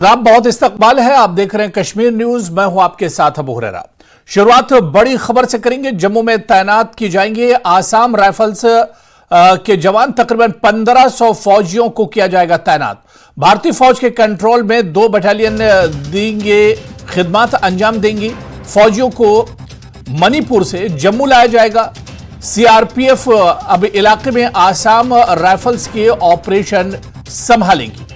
आप बहुत इस्तकबाल है। आप देख रहे हैं कश्मीर न्यूज। मैं हूं आपके साथ अबू हुरैरा। शुरुआत बड़ी खबर से करेंगे। जम्मू में तैनात की जाएंगे आसाम राइफल्स के जवान। तकरीबन 1500 फौजियों को किया जाएगा तैनात। भारतीय फौज के कंट्रोल में 2 बटालियन देंगे, खिदमत अंजाम देंगी। फौजियों को मणिपुर से जम्मू लाया जाएगा। सीआरपीएफ अब इलाके में आसाम राइफल्स के ऑपरेशन संभालेगी।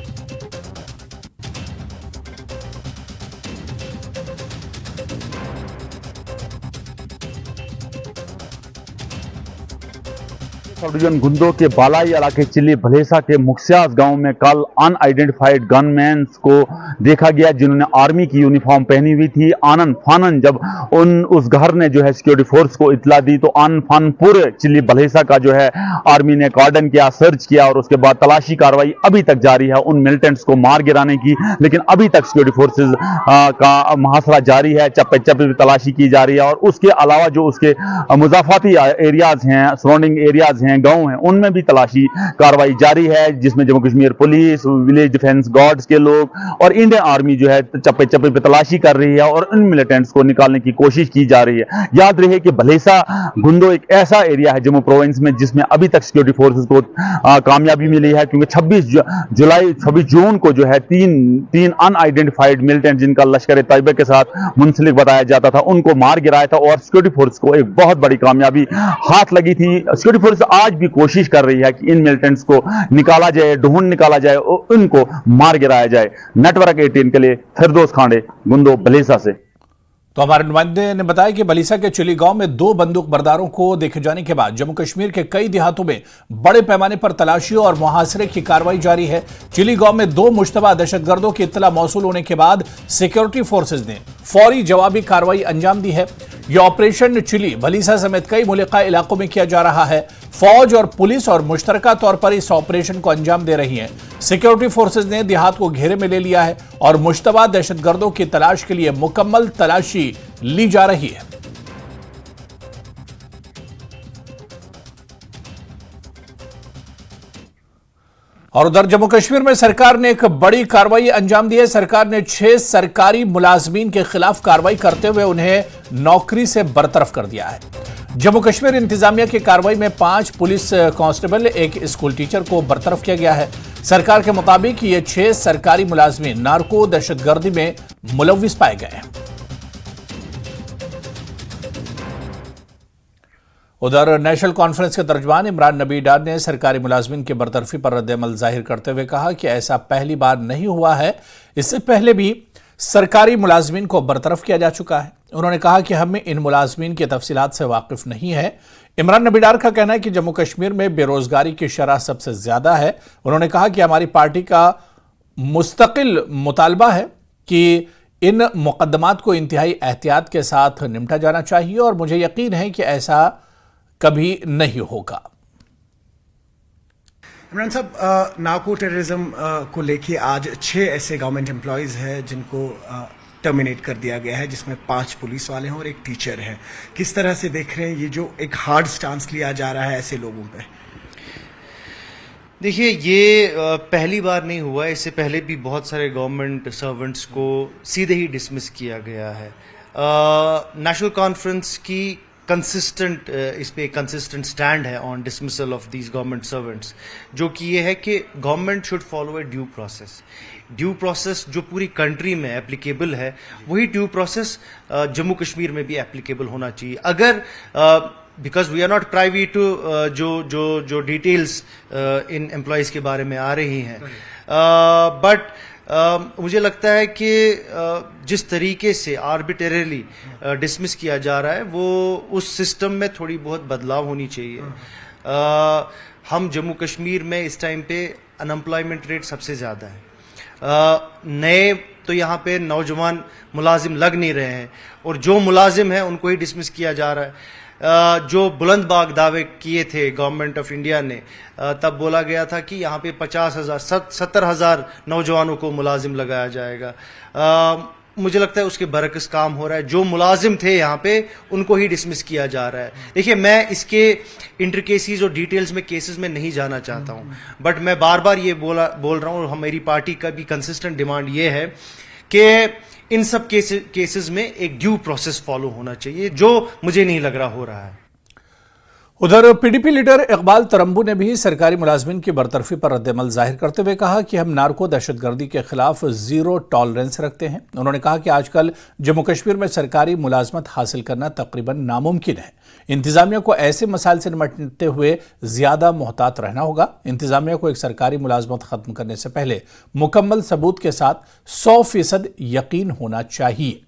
सब डिवीजन गुंदो के बालाई इलाके चिली भलेसा के मुखसियास गांव में कल अनआइडेंटिफाइड गनमैन को देखा गया, जिन्होंने आर्मी की यूनिफॉर्म पहनी हुई थी। आनन फानन जब उस घर ने जो है सिक्योरिटी फोर्स को इतला दी तो आनन फान पूरे चिली भलेसा का जो है आर्मी ने कार्डन किया, सर्च किया और उसके बाद तलाशी कार्रवाई अभी तक जारी है उन मिलिटेंट्स को मार गिराने की। लेकिन अभी तक सिक्योरिटी फोर्सेज का मुहासरा जारी है, चप्पे चप्पे भी तलाशी की जा रही है। और उसके अलावा जो उसके मुजाफाती एरियाज हैं, सराउंडिंग एरियाज हैं, गांव हैं, उनमें भी तलाशी कार्रवाई जारी है, जिसमें Jammu Kashmir police, village defence guards के लोग और इंडियन आर्मी जो है चप्पे चप्पे पे तलाशी कर रही है और इन मिलिटेंट्स को निकालने की कोशिश की जा रही है। याद रहे कि भलेसा गुंदो एक ऐसा एरिया है जम्मू प्रोविंस में जिसमें अभी तक सिक्योरिटी फोर्सेस को कामयाबी मिली है, क्योंकि 26 जून को जो है तीन अनआइडेंटिफाइड मिलिटेंट जिनका लश्कर तैयबा के साथ मुंसलिक बताया जाता था, उनको मार गिराया था और सिक्योरिटी फोर्स को एक बहुत बड़ी कामयाबी हाथ लगी थी। सिक्योरिटी फोर्स आज भी कोशिश कर रही है कि इन मिलिटेंट्स को निकाला जाए, ढूंढ निकाला जाए और उनको मार गिराया जाए। नेटवर्क 18 के लिए फिरदौस खांडे, गुंदो भलेसा से। तो हमारे नुमाइंदे ने बताया कि भलीसा के चिली गांव में 2 बंदूक बरदारों को देखे जाने के बाद जम्मू कश्मीर के कई देहातों में बड़े पैमाने पर तलाशी और मुहासरे की कार्रवाई जारी है। चिली गांव में 2 मुश्तबा दहशतगर्दों की इत्तला मौसूल होने के बाद सिक्योरिटी फोर्सेज ने फौरी जवाबी कार्रवाई अंजाम दी है। यह ऑपरेशन चिली भलीसा समेत कई मुल्का इलाकों में किया जा रहा है। फौज और पुलिस और मुश्तरका तौर पर इस ऑपरेशन को अंजाम दे रही हैं। सिक्योरिटी फोर्सेज ने देहात को घेरे में ले लिया है और मुश्तबा दहशतगर्दों की तलाश के लिए मुकम्मल तलाशी ली जा रही है। और उधर जम्मू कश्मीर में सरकार ने एक बड़ी कार्रवाई अंजाम दी है। सरकार ने 6 सरकारी मुलाजमीन के खिलाफ कार्रवाई करते हुए उन्हें नौकरी से बरतरफ कर दिया है। जम्मू कश्मीर इंतजामिया की कार्रवाई में 5 पुलिस कांस्टेबल, 1 स्कूल टीचर को बरतरफ किया गया है। सरकार के मुताबिक ये 6 सरकारी मुलाजमीन नार्को दहशतगर्दी में मुलव्विस पाए गए हैं। उधर नेशनल कॉन्फ्रेंस के तर्जुमान इमरान नबी डार ने सरकारी मुलाजमीन की बरतरफी पर रद्द-ए-अमल जाहिर करते हुए कहा कि ऐसा पहली बार नहीं हुआ है, इससे पहले भी सरकारी मुलाजमीन को बरतरफ किया जा चुका है। उन्होंने कहा कि हमें इन मुलाजमीन की तफसीलात से वाकिफ नहीं है। इमरान नबी डार का कहना है कि जम्मू कश्मीर में बेरोजगारी की शरह सबसे ज्यादा है। उन्होंने कहा कि हमारी पार्टी का मुस्तकिल मुतालबा है कि इन मुकदमात को इंतहाई एहतियात के साथ निपटा जाना चाहिए और मुझे यकीन है कि ऐसा कभी नहीं होगा। इमरान साहब, नार्को टेररिज्म को लेके आज 6 ऐसे गवर्नमेंट एम्प्लॉयज हैं जिनको टर्मिनेट कर दिया गया है, जिसमें 5 पुलिस वाले हैं और 1 टीचर है। किस तरह से देख रहे हैं ये जो एक हार्ड स्टांस लिया जा रहा है ऐसे लोगों पे? देखिए, ये पहली बार नहीं हुआ, इससे पहले भी बहुत सारे गवर्नमेंट सर्वेंट्स को सीधे ही डिसमिस किया गया है। नेशनल कॉन्फ्रेंस की कंसिस्टेंट इस पे कंसिस्टेंट स्टैंड है on dismissal of these government servants, जो कि ये है कि government should follow A due process जो पूरी कंट्री में एप्लीकेबल है, वही ड्यू प्रोसेस जम्मू कश्मीर में भी एप्लीकेबल होना चाहिए। अगर because we are not privy to जो डिटेल्स इन एम्प्लॉयज के बारे में आ रही हैं, बट मुझे लगता है कि जिस तरीके से आर्बिट्रेरली डिसमिस किया जा रहा है, वो उस सिस्टम में थोड़ी बहुत बदलाव होनी चाहिए। हम जम्मू कश्मीर में इस टाइम पे अनएम्प्लॉयमेंट रेट सबसे ज़्यादा है। नए तो यहाँ पे नौजवान मुलाजिम लग नहीं रहे हैं और जो मुलाजिम हैं उनको ही डिसमिस किया जा रहा है। जो बुलंद बाग दावे किए थे गवर्नमेंट ऑफ इंडिया ने, तब बोला गया था कि यहाँ पे 50,000 70,000 नौजवानों को मुलाजिम लगाया जाएगा। मुझे लगता है उसके बरकस काम हो रहा है। जो मुलाजिम थे यहाँ पे उनको ही डिसमिस किया जा रहा है। देखिए, मैं इसके इंट्रिकेसीज और डिटेल्स में केसेस में नहीं जाना चाहता हूँ, बट मैं बार बार ये बोल रहा हूँ, और हमारी पार्टी का भी कंसिस्टेंट डिमांड ये है कि इन सब केसेस में एक ड्यू प्रोसेस फॉलो होना चाहिए, जो मुझे नहीं लग रहा हो रहा है। उधर पीडीपी लीडर इकबाल तरंबू ने भी सरकारी मुलाजमिन की बरतरफी पर रद्दअमल जाहिर करते हुए कहा कि हम नार्को दहशतगर्दी के खिलाफ जीरो टॉलरेंस रखते हैं। उन्होंने कहा कि आजकल जम्मू कश्मीर में सरकारी मुलाजमत हासिल करना तकरीबन नामुमकिन है। इंतजामिया को ऐसे मसाइल से निपटते हुए ज्यादा मोहतात रहना होगा। इंतजामिया को एक सरकारी मुलाजमत खत्म करने से पहले मुकम्मल सबूत के साथ 100% यकीन होना चाहिए।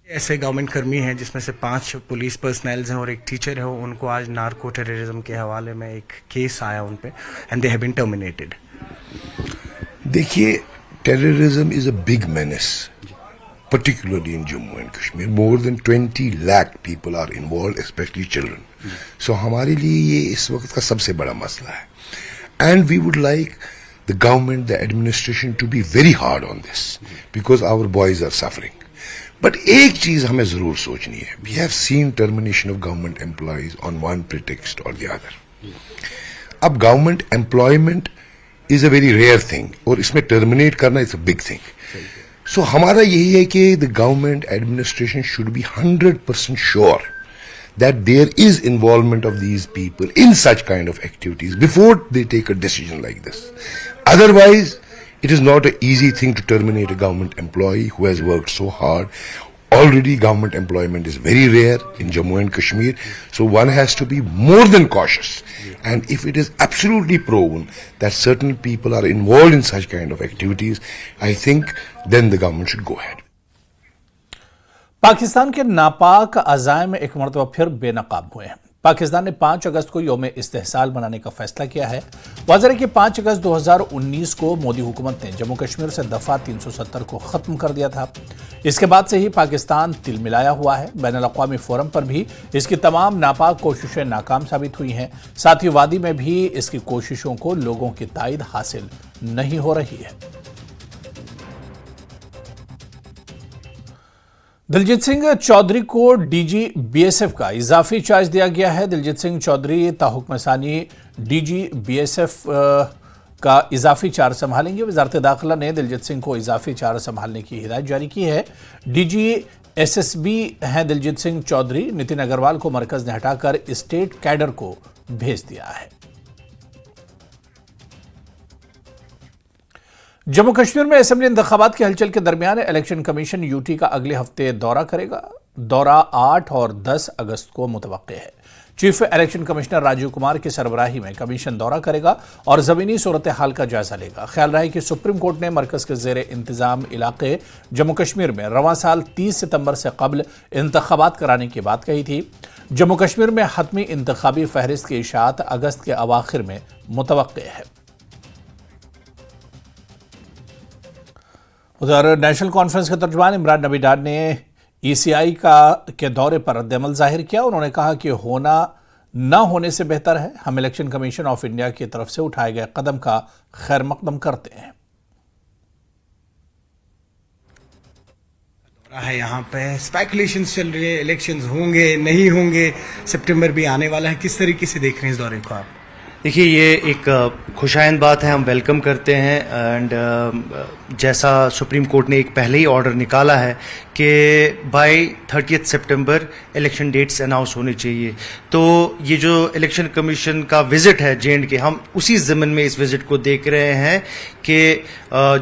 ऐसे गवर्नमेंट कर्मी हैं जिसमें से 5 पुलिस पर्सनल्स हैं और एक टीचर है, उनको आज नार्को टेररिज्म के हवाले में एक केस आया उन पे, and they have been terminated. देखिए, terrorism is a big menace, particularly in Jammu and Kashmir. More than 20 lakh people are involved, especially children. So हमारे लिए ये इस वक्त का सबसे बड़ा मसला है, and we would like the government, the administration to be very hard on this because our boys are suffering. But एक चीज हमें जरूर सोचनी है, we have seen termination of government employees on one pretext और द अदर। अब government employment is a very rare thing, और इसमें टर्मिनेट करना is a big thing. So हमारा यही है कि the government administration should be 100% sure that there is involvement of these people in such kind of activities before they take a decision like this. Otherwise, it is not an easy thing to terminate a government employee who has worked so hard. Already government employment is very rare in Jammu and Kashmir, so one has to be more than cautious. And if it is absolutely proven that certain people are involved in such kind of activities, I think then the government should go ahead. Pakistan के नापाक अज़ाइम एक मरतबा फिर बेनकाब हुए हैं। पाकिस्तान ने 5 अगस्त को यौम इस्तेहसाल मनाने का फैसला किया है। वाज़ेह है कि 5 अगस्त 2019 को मोदी हुकूमत ने जम्मू कश्मीर से दफा 370 को खत्म कर दिया था। इसके बाद से ही पाकिस्तान तिलमिलाया हुआ है। बैनुल-अक़वामी फोरम पर भी इसकी तमाम नापाक कोशिशें नाकाम साबित हुई हैं। साथ ही वादी में भी इसकी कोशिशों को लोगों की ताईद हासिल नहीं हो रही है। दिलजीत सिंह चौधरी को डीजी बीएसएफ का इजाफी चार्ज दिया गया है। दिलजीत सिंह चौधरी ताहुक्मसानी डीजी बीएसएफ का इजाफी चार्ज संभालेंगे। वजारत दाखिला ने दिलजीत सिंह को इजाफी चार्ज संभालने की हिदायत जारी की है। डीजी एसएसबी हैं दिलजीत सिंह चौधरी। नितिन अग्रवाल को मरकज ने हटाकर स्टेट कैडर को भेज दिया है। जम्मू कश्मीर में असेंबली इंतखाबात के हलचल के दरमियान इलेक्शन कमीशन यूटी का अगले हफ्ते दौरा करेगा। दौरा 8 और 10 अगस्त को मुतवक्के है। Chief election commissioner Rajiv Kumar की सरबराही में कमीशन दौरा करेगा और जमीनी सूरत हाल का जायजा लेगा। ख्याल रहा कि सुप्रीम कोर्ट ने मरकज के जेर इंतजाम इलाके जम्मू कश्मीर में रवां साल 30 सितंबर से कबल इंतखाबात कराने की बात कही थी। जम्मू कश्मीर में हतमी इंतखाबी फहरिस्त की इशाअत अगस्त के अवाखिर में मुतवक्के है। उधर नेशनल कॉन्फ्रेंस के तर्जुमान इमरान नबी डार ने ईसीआई के दौरे पर रद्दअमल जाहिर किया। उन्होंने कहा कि होना न होने से बेहतर है। हम इलेक्शन कमीशन ऑफ इंडिया की तरफ से उठाए गए कदम का खैर मकदम करते हैं। है यहाँ पे स्पेकुलेशंस चल रही है, इलेक्शंस होंगे नहीं होंगे, सितंबर भी आने वाला है। किस तरीके से देख रहे हैं इस दौरे को आप? देखिए, ये एक खुशाइंद बात है, हम वेलकम करते हैं। एंड जैसा सुप्रीम कोर्ट ने एक पहले ही ऑर्डर निकाला है कि बाय 30 सितंबर इलेक्शन डेट्स अनाउंस होने चाहिए, तो ये जो इलेक्शन कमीशन का विजिट है J&K, हम उसी ज़मन में इस विजिट को देख रहे हैं कि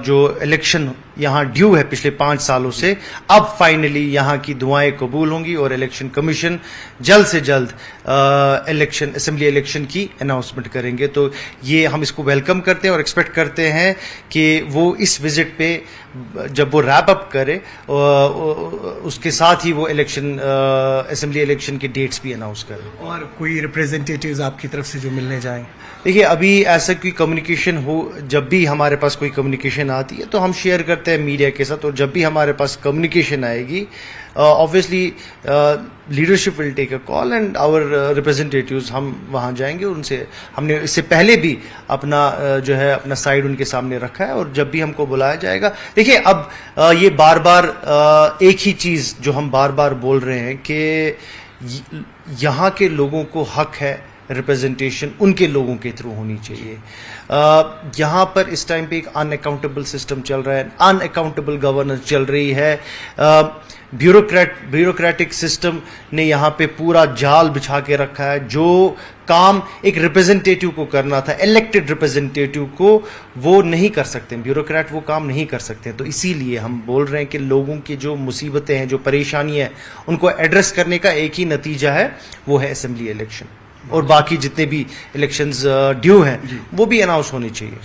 जो इलेक्शन यहाँ ड्यू है पिछले 5 सालों से, अब फाइनली यहाँ की दुआएं कबूल होंगी और इलेक्शन कमीशन जल्द से जल्द असेंबली इलेक्शन की अनाउंसमेंट करेंगे। तो ये हम इसको वेलकम करते हैं और एक्सपेक्ट करते हैं कि वो इस विजिट पे जब वो रैप अप करे उसके साथ ही वो इलेक्शन असेंबली इलेक्शन के डेट्स भी अनाउंस करे। और कोई रिप्रेजेंटेटिव्स आपकी तरफ से जो मिलने जाएं? देखिए, अभी ऐसा कोई कम्युनिकेशन हो, जब भी हमारे पास कोई कम्युनिकेशन आती है तो हम शेयर करते हैं मीडिया के साथ, और जब भी हमारे पास कम्युनिकेशन आएगी obviously leadership will take a call and our representatives हम वहां जाएंगे। उनसे हमने इससे पहले भी अपना जो है अपना साइड उनके सामने रखा है, और जब भी हमको बुलाया जाएगा। देखिए, अब ये बार बार एक ही चीज जो हम बार बार बोल रहे हैं कि यहाँ के लोगों को हक है रिप्रेजेंटेशन उनके लोगों के थ्रू होनी चाहिए। यहाँ पर इस टाइम पे एक अनअकाउंटेबल सिस्टम चल रहा है, अनअकाउंटेबल गवर्नेंस चल रही है। ब्यूरोक्रेटिक सिस्टम ने यहाँ पे पूरा जाल बिछा के रखा है। जो काम एक रिप्रेजेंटेटिव को करना था, इलेक्टेड रिप्रेजेंटेटिव को, वो नहीं कर सकते, ब्यूरोक्रेट वो काम नहीं कर सकते। तो इसीलिए हम बोल रहे हैं कि लोगों की जो मुसीबतें हैं, जो परेशानियां हैं, उनको एड्रेस करने का एक ही नतीजा है, वो है असेंबली इलेक्शन। और बाकी जितने भी इलेक्शंस ड्यू हैं वो भी अनाउंस होने चाहिए।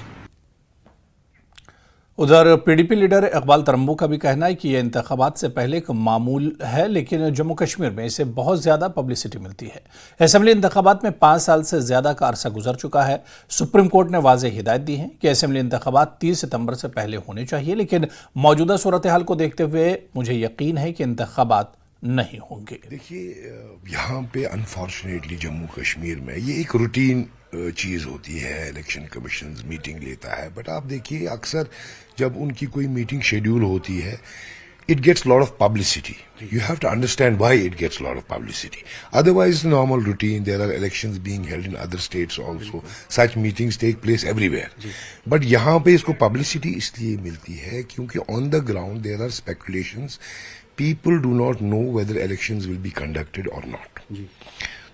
उधर पीडीपी लीडर इकबाल तरम्बू का भी कहना है कि यह इंतखाबात से पहले एक मामूल है, लेकिन जम्मू कश्मीर में इसे बहुत ज्यादा पब्लिसिटी मिलती है। असेंबली इंतखाबात में 5 साल से ज्यादा का अरसा गुजर चुका है। सुप्रीम कोर्ट ने वाज़ेह हिदायत दी है कि असेंबली इंतखाबात 30 सितंबर से पहले होने चाहिए, लेकिन मौजूदा सूरत हाल को देखते हुए मुझे यकीन है कि इंतखाबात नहीं होंगे। देखिए, यहाँ पे अनफॉर्चुनेटली जम्मू कश्मीर में ये एक रूटीन चीज होती है, इलेक्शन कमीशन मीटिंग लेता है, बट आप देखिए अक्सर जब उनकी कोई मीटिंग शेड्यूल होती है, it gets a lot of publicity. You have to understand why it gets a lot of publicity. Otherwise, normal routine, there are elections being held in other states also. Such meetings take place everywhere. But यहाँ पे इसको publicity इसलिए मिलती है क्योंकि on the ground there are speculations. People do not know whether elections will be conducted or not.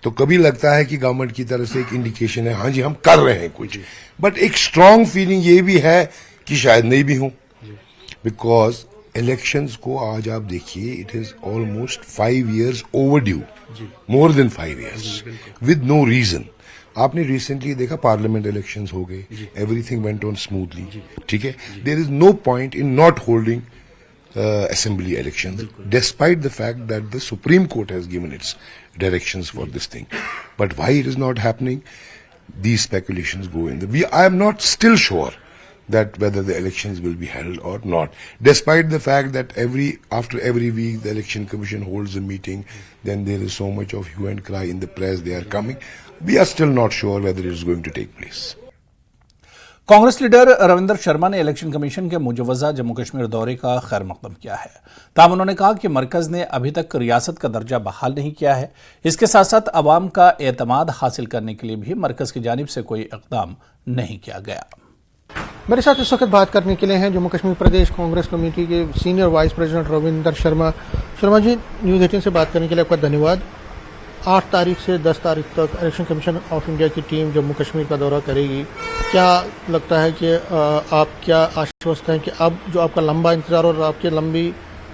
तो कभी लगता है कि गवर्नमेंट की तरफ से एक इंडिकेशन है, हाँ जी हम कर रहे हैं कुछ, बट एक स्ट्रांग फीलिंग ये भी है कि शायद नहीं भी हूं, बिकॉज इलेक्शंस को आज आप देखिए, it is almost 5 years overdue, more than 5 years, with no reason. आपने रिसेंटली देखा पार्लियामेंट इलेक्शंस हो गए, एवरीथिंग वेंट ऑन स्मूथली, ठीक है। There is no point in not holding assembly elections, despite the fact that the Supreme Court has given its directions for this thing. But why it is not happening? These speculations go in. I am not still sure that whether the elections will be held or not. Despite the fact that after every week the Election Commission holds a meeting, then there is so much of hue and cry in the press, they are coming. We are still not sure whether it is going to take place. Congress leader Ravinder Sharma ने election commission के मुजवजा जम्मू कश्मीर दौरे का खैर मकदम किया है। ताहम उन्होंने कहा कि मरकज ने अभी तक रियासत का दर्जा बहाल नहीं किया है। इसके साथ साथ अवाम का एतमाद हासिल करने के लिए भी मरकज की जानिब से कोई इक़दाम नहीं किया गया। मेरे साथ इस वक्त बात करने के लिए हैं जम्मू कश्मीर प्रदेश कांग्रेस कमेटी के senior vice president Ravinder Sharma. Sharma ji, news 18 से बात करने के लिए आपका धन्यवाद। 8 तारीख से 10 तारीख तक इलेक्शन कमीशन ऑफ इंडिया की टीम जम्मू कश्मीर का दौरा करेगी। क्या लगता है कि आप क्या आश्वस्त हैं कि अब जो आपका लंबा इंतजार और आपकी लंबी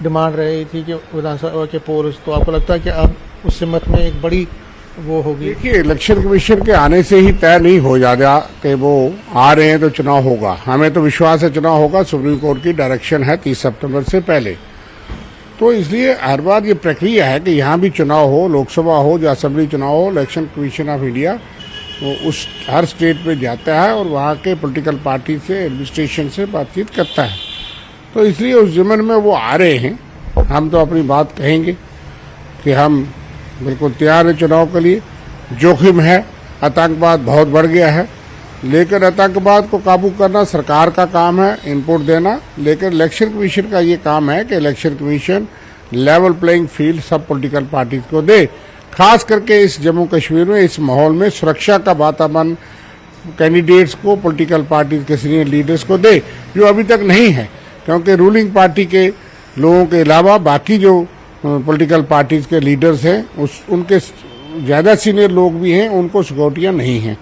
डिमांड रही थी कि विधानसभा के पोल्स, तो आपको लगता है कि अब उस सिमत में एक बड़ी वो होगी? देखिए, इलेक्शन कमीशन के आने से ही तय नहीं हो जाता कि वो आ रहे हैं तो चुनाव होगा। हमें तो विश्वास है चुनाव होगा। सुप्रीम कोर्ट की डायरेक्शन है 30 सितंबर से पहले। तो इसलिए हर बार ये प्रक्रिया है कि यहाँ भी चुनाव हो, लोकसभा हो या असेंबली चुनाव हो, इलेक्शन कमीशन ऑफ इंडिया वो उस हर स्टेट में जाता है और वहाँ के पॉलिटिकल पार्टी से, एडमिनिस्ट्रेशन से बातचीत करता है। तो इसलिए उस ज़मन में वो आ रहे हैं। हम तो अपनी बात कहेंगे कि हम बिल्कुल तैयार हैं चुनाव के लिए। जोखिम है, आतंकवाद बहुत बढ़ गया है, लेकिन आतंकवाद को काबू करना सरकार का काम है, इनपुट देना। लेकिन इलेक्शन कमीशन का ये काम है कि election commission level playing field सब पॉलिटिकल पार्टीज को दे। खास करके इस जम्मू कश्मीर में इस माहौल में सुरक्षा का वातावरण कैंडिडेट्स को, पॉलिटिकल पार्टीज के सीनियर लीडर्स को दे, जो अभी तक नहीं है। क्योंकि रूलिंग पार्टी के लोगों के अलावा बाकी जो पॉलिटिकल पार्टीज के लीडर्स हैं उनके ज़्यादा सीनियर लोग भी हैं, उनको सिक्योरिटियाँ नहीं हैं।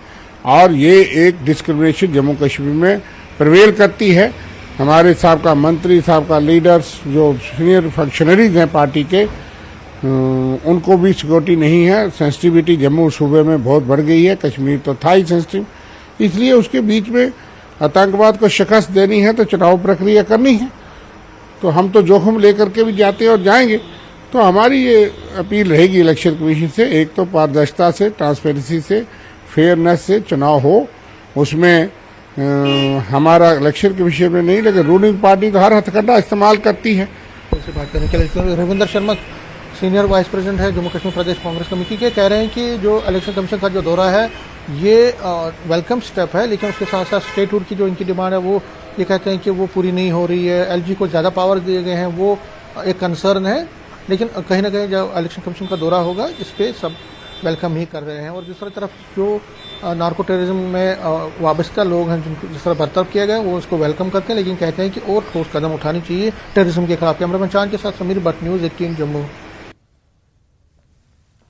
और ये एक डिस्क्रिमिनेशन जम्मू कश्मीर में प्रवेल करती है। हमारे साहब मंत्री, साहब लीडर्स, जो सीनियर फंक्शनरीज हैं पार्टी के, उनको भी सिक्योरिटी नहीं है। सेंसिटिविटी जम्मू सूबे में बहुत बढ़ गई है, कश्मीर तो था ही सेंसिटिव। इसलिए उसके बीच में आतंकवाद को शिकस्त देनी है तो चुनाव प्रक्रिया करनी है। तो हम तो जोखिम लेकर के भी जाते हैं और जाएंगे। तो हमारी ये अपील रहेगी इलेक्शन कमीशन से, एक तो पारदर्शिता से, ट्रांसपेरेंसी से, फेयरनेस से चुनाव हो, उसमें हमारा इलेक्शन के विषय में नहीं, लेकिन रूलिंग पार्टी तो हर हथकंडा इस्तेमाल करती है। से बात करने के लिए Ravinder Sharma senior vice president है जम्मू कश्मीर प्रदेश कांग्रेस कमेटी के, कह रहे हैं कि जो इलेक्शन कमीशन का जो दौरा है ये वेलकम स्टेप है, लेकिन उसके साथ साथ स्टेटहुड की जो इनकी डिमांड है वो ये कहते हैं कि वो पूरी नहीं हो रही है। एलजी को ज़्यादा पावर दिए गए हैं, वो एक कंसर्न है, लेकिन कहीं ना कहीं जब इलेक्शन कमीशन का दौरा होगा इस पर सब वेलकम ही कर रहे हैं। और दूसरी तरफ जो नार्को टेररिज्म में वाबस्ता लोग हैं जिनको जिस तरह बर्ताव किया गया वो उसको वेलकम करते हैं, लेकिन कहते हैं कि और ठोस कदम उठानी चाहिए टेररिज्म के खिलाफ। कैमरामैन चांद के साथ समीर भट्ट, न्यूज़ 18 जम्मू।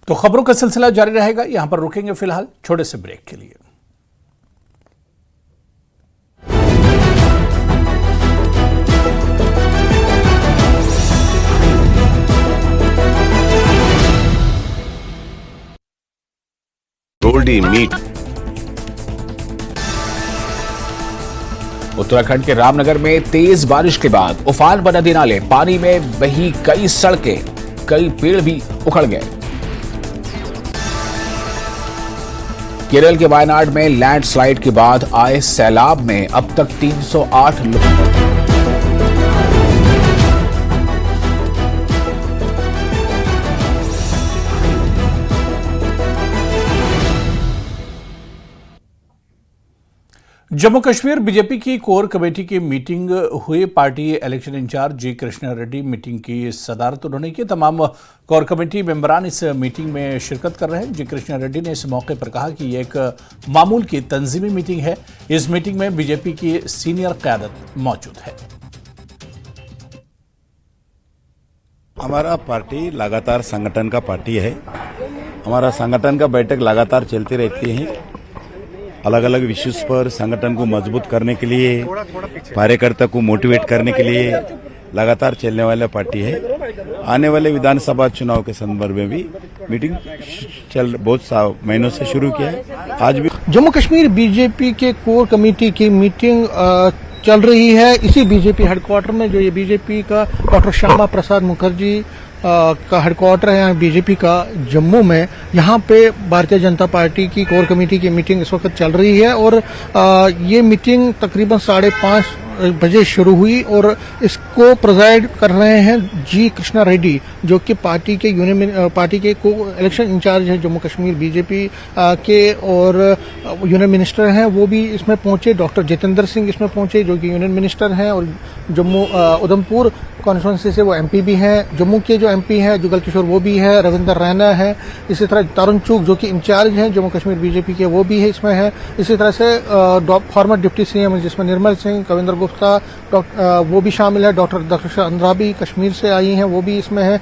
तो खबरों का सिलसिला जारी रहेगा, यहां पर रुकेंगे फिलहाल छोटे से ब्रेक के लिए। गोल्डी मीट। उत्तराखंड के रामनगर में तेज बारिश के बाद उफान पर नदी नाले, पानी में बही कई सड़कें, कई पेड़ भी उखड़ गए। केरल के वायनाड में लैंडस्लाइड के बाद आए सैलाब में अब तक 308 लोग। जम्मू कश्मीर बीजेपी की कोर कमेटी की मीटिंग हुई। पार्टी इलेक्शन इंचार्ज जी कृष्णा रेड्डी मीटिंग की सदारत उन्होंने की। तमाम कोर कमेटी मेंबरान इस मीटिंग में शिरकत कर रहे हैं। जी कृष्णा रेड्डी ने इस मौके पर कहा कि ये एक मामूल की तंजीमी मीटिंग है। इस मीटिंग में बीजेपी की सीनियर क़यादत मौजूद है। हमारा पार्टी लगातार संगठन का पार्टी है। हमारा संगठन का बैठक लगातार चलती रहती है। अलग अलग इश्यूज पर संगठन को मजबूत करने के लिए, कार्यकर्ता को मोटिवेट करने के लिए लगातार चलने वाला पार्टी है। आने वाले विधानसभा चुनाव के संदर्भ में भी मीटिंग बहुत महीनों से शुरू किया है। आज भी जम्मू कश्मीर बीजेपी के कोर कमेटी की मीटिंग चल रही है इसी बीजेपी हेडक्वार्टर में, जो ये बीजेपी का डॉक्टर श्यामा प्रसाद मुखर्जी का हेडक्वार्टर है यहाँ बीजेपी का जम्मू में। यहाँ पे भारतीय जनता पार्टी की कोर कमेटी की मीटिंग इस वक्त चल रही है और ये मीटिंग तकरीबन 5:30 बजे शुरू हुई और इसको प्रेजाइड कर रहे हैं जी कृष्णा रेड्डी, जो कि पार्टी के इलेक्शन इंचार्ज है जम्मू कश्मीर बीजेपी के, और यूनियन मिनिस्टर हैं वो भी इसमें पहुंचे। डॉक्टर जितेंद्र सिंह इसमें पहुंचे जो कि यूनियन मिनिस्टर हैं और जम्मू उधमपुर कॉन्स्टिट्यूंसी से वो एमपी भी हैं। जम्मू के जो एमपी हैं जुगल किशोर वो भी है, रविंदर रैना है, इसी तरह तरुण चुग जो कि इंचार्ज हैं जम्मू कश्मीर बीजेपी के वो भी है इसमें है। इसी तरह से फॉर्मर डिप्टी सीएम जिसमें निर्मल सिंह, कविंदर गुप्ता वो भी शामिल है। डॉक्टर दक्षा अंद्राबी कश्मीर से आई हैं वो भी इसमें है।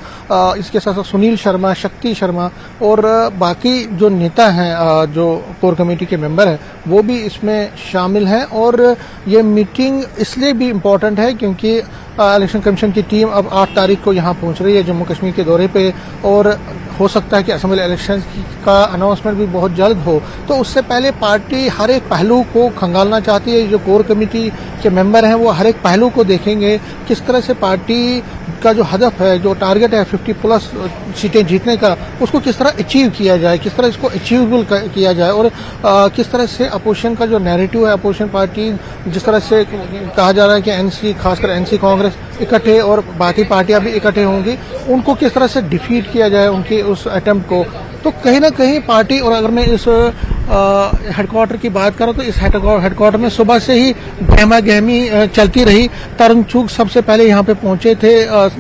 इसके साथ साथ सुनील शर्मा, शक्ति शर्मा और बाकी जो नेता हैं जो कोर कमेटी के मेंबर हैं वो भी इसमें शामिल हैं। और ये मीटिंग इसलिए भी इम्पोर्टेंट है क्योंकि इलेक्शन कमीशन की टीम अब 8 तारीख को यहाँ पहुँच रही है जम्मू कश्मीर के दौरे पे, और हो सकता है कि असेंबली इलेक्शन का अनाउंसमेंट भी बहुत जल्द हो। तो उससे पहले पार्टी हर एक पहलू को खंगालना चाहती है। जो कोर कमेटी के मेंबर हैं वो हर एक पहलू को देखेंगे, किस तरह से पार्टी का जो हदफ है, जो टारगेट है 50+ सीटें जीतने का, उसको किस तरह अचीव किया जाए, किस तरह इसको अचीवेबल किया जाए, और किस तरह से अपोजिशन का जो नैरेटिव है, अपोजिशन पार्टी जिस तरह से कहा जा रहा है कि एनसी, खासकर एनसी कांग्रेस इकट्ठे और बाकी पार्टियां भी इकट्ठे होंगी, उनको किस तरह से डिफीट किया जाए उनके उस अटेम्प्ट को। तो कहीं ना कहीं पार्टी, और अगर मैं इस हेडक्वार्टर की बात करूं तो इस हेडक्वार्टर में सुबह से ही गहमा गहमी चलती रही। तरुण चुग सबसे पहले यहाँ पे पहुंचे थे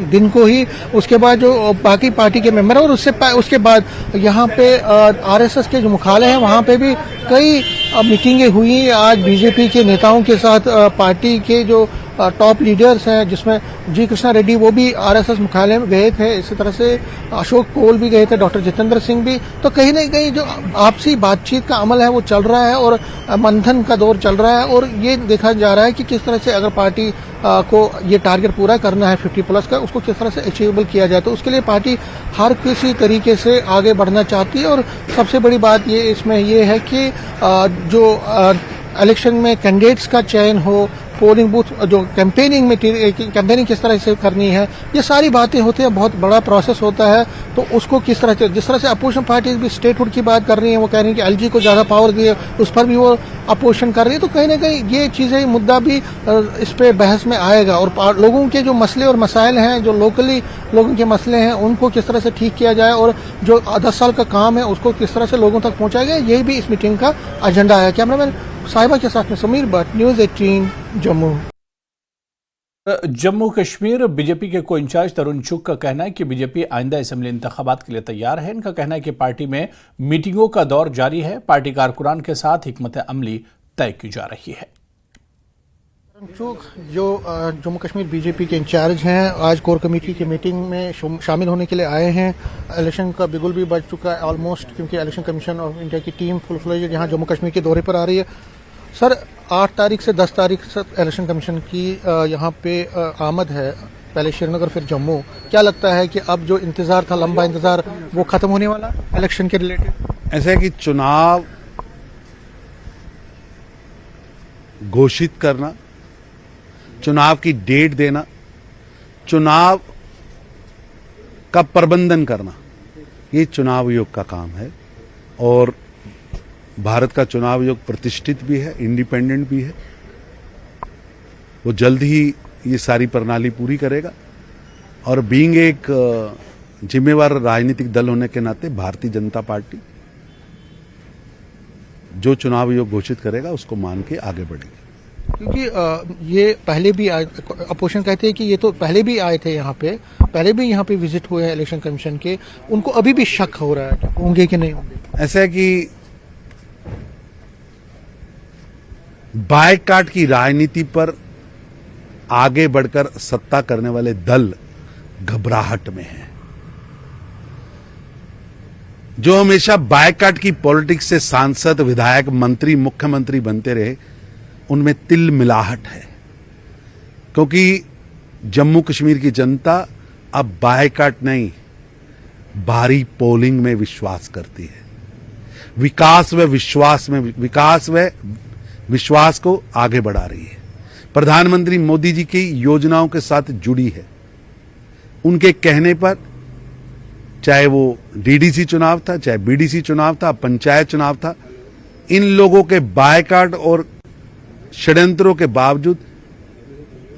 दिन को ही, उसके बाद जो बाकी पार्टी के मेंबर और उसके बाद यहाँ पे आरएसएस के जो मुख्यालय हैं वहाँ पे भी कई मीटिंगें हुई आज बीजेपी के नेताओं के साथ। पार्टी के जो टॉप लीडर्स हैं जिसमें जी कृष्णा रेड्डी वो भी आरएसएस मुख्यालय में गए थे, इसी तरह से अशोक कोल भी गए थे, डॉक्टर जितेंद्र सिंह भी। तो कहीं ना कहीं जो आपसी बातचीत का अमल है वो चल रहा है और मंथन का दौर चल रहा है, और ये देखा जा रहा है कि किस तरह से अगर पार्टी को ये टारगेट पूरा करना है 50+ का, उसको किस तरह से अचीवेबल किया जाए। तो उसके लिए पार्टी हर किसी तरीके से आगे बढ़ना चाहती है। और सबसे बड़ी बात ये इसमें ये है कि जो इलेक्शन में कैंडिडेट्स का चयन हो, पोलिंग बूथ जो कैंपेनिंग किस तरह से करनी है, ये सारी बातें होती हैं। बहुत बड़ा प्रोसेस होता है, तो उसको किस तरह से, जिस तरह से अपोजिशन पार्टीज भी स्टेटहुड की बात कर रही हैं, वो कह रही हैं कि एलजी को ज़्यादा पावर दिए, उस पर भी वो अपोजिशन कर रही है। तो कहीं ना कहीं ये चीज़ें, मुद्दा भी इस पे बहस में आएगा, और लोगों के जो मसले और मसाइल हैं, जो लोकली लोगों के मसले हैं, उनको किस तरह से ठीक किया जाए, और जो 10 साल का काम है उसको किस तरह से लोगों तक पहुंचाया जाए, यही भी इस मीटिंग का एजेंडा है। कैमरामैन साहिबा के साथ में समीर भट्ट, न्यूज़ 18 जम्मू। जम्मू कश्मीर बीजेपी के को इंचार्ज तरुण चुग का कहना है कि बीजेपी आइंदा असेंबली इंतखाबात के लिए तैयार है। इनका कहना है कि पार्टी में मीटिंगों का दौर जारी है, पार्टी कारकुनान के साथ हिकमत अमली तय की जा रही है। चुग जो जम्मू कश्मीर बीजेपी के इंचार्ज हैं, आज कोर कमेटी की मीटिंग में शामिल होने के लिए आए हैं। इलेक्शन का बिगुल भी बज चुका है ऑलमोस्ट, क्योंकि इलेक्शन कमीशन ऑफ इंडिया की टीम फुल फ्लेज यहाँ जम्मू कश्मीर के दौरे पर आ रही है। सर, 8 तारीख से 10 तारीख तक इलेक्शन कमीशन की यहाँ पे आमद है, पहले श्रीनगर फिर जम्मू। क्या लगता है कि अब जो इंतजार था, लंबा इंतजार, वो खत्म होने वाला इलेक्शन के रिलेटेड? ऐसा है कि चुनाव घोषित करना, चुनाव की डेट देना, चुनाव का प्रबंधन करना, ये चुनाव आयोग का काम है। और भारत का चुनाव आयोग प्रतिष्ठित भी है, इंडिपेंडेंट भी है। वो जल्द ही ये सारी प्रणाली पूरी करेगा। और बीइंग एक जिम्मेवार राजनीतिक दल होने के नाते भारतीय जनता पार्टी जो चुनाव आयोग घोषित करेगा उसको मान के आगे बढ़ेगी। क्योंकि ये पहले भी अपोजिशन कहते हैं कि ये तो पहले भी आए थे यहाँ पे, पहले भी यहाँ पे विजिट हुए हैं इलेक्शन कमीशन के, उनको अभी भी शक हो रहा है कि होंगे कि नहीं होंगे। ऐसा है कि बायकाट की राजनीति पर आगे बढ़कर सत्ता करने वाले दल घबराहट में हैं। जो हमेशा बायकाट की पॉलिटिक्स से सांसद, विधायक, मंत्री, मुख्यमंत्री बनते रहे, उनमें तिल मिलाहट है। क्योंकि जम्मू कश्मीर की जनता अब बायकाट नहीं, भारी पोलिंग में विश्वास करती है। विकास व विश्वास को आगे बढ़ा रही है। प्रधानमंत्री मोदी जी की योजनाओं के साथ जुड़ी है। उनके कहने पर, चाहे वो डीडीसी चुनाव था, चाहे बीडीसी चुनाव था, पंचायत चुनाव था, इन लोगों के बायकाट और षड्यंत्रों के बावजूद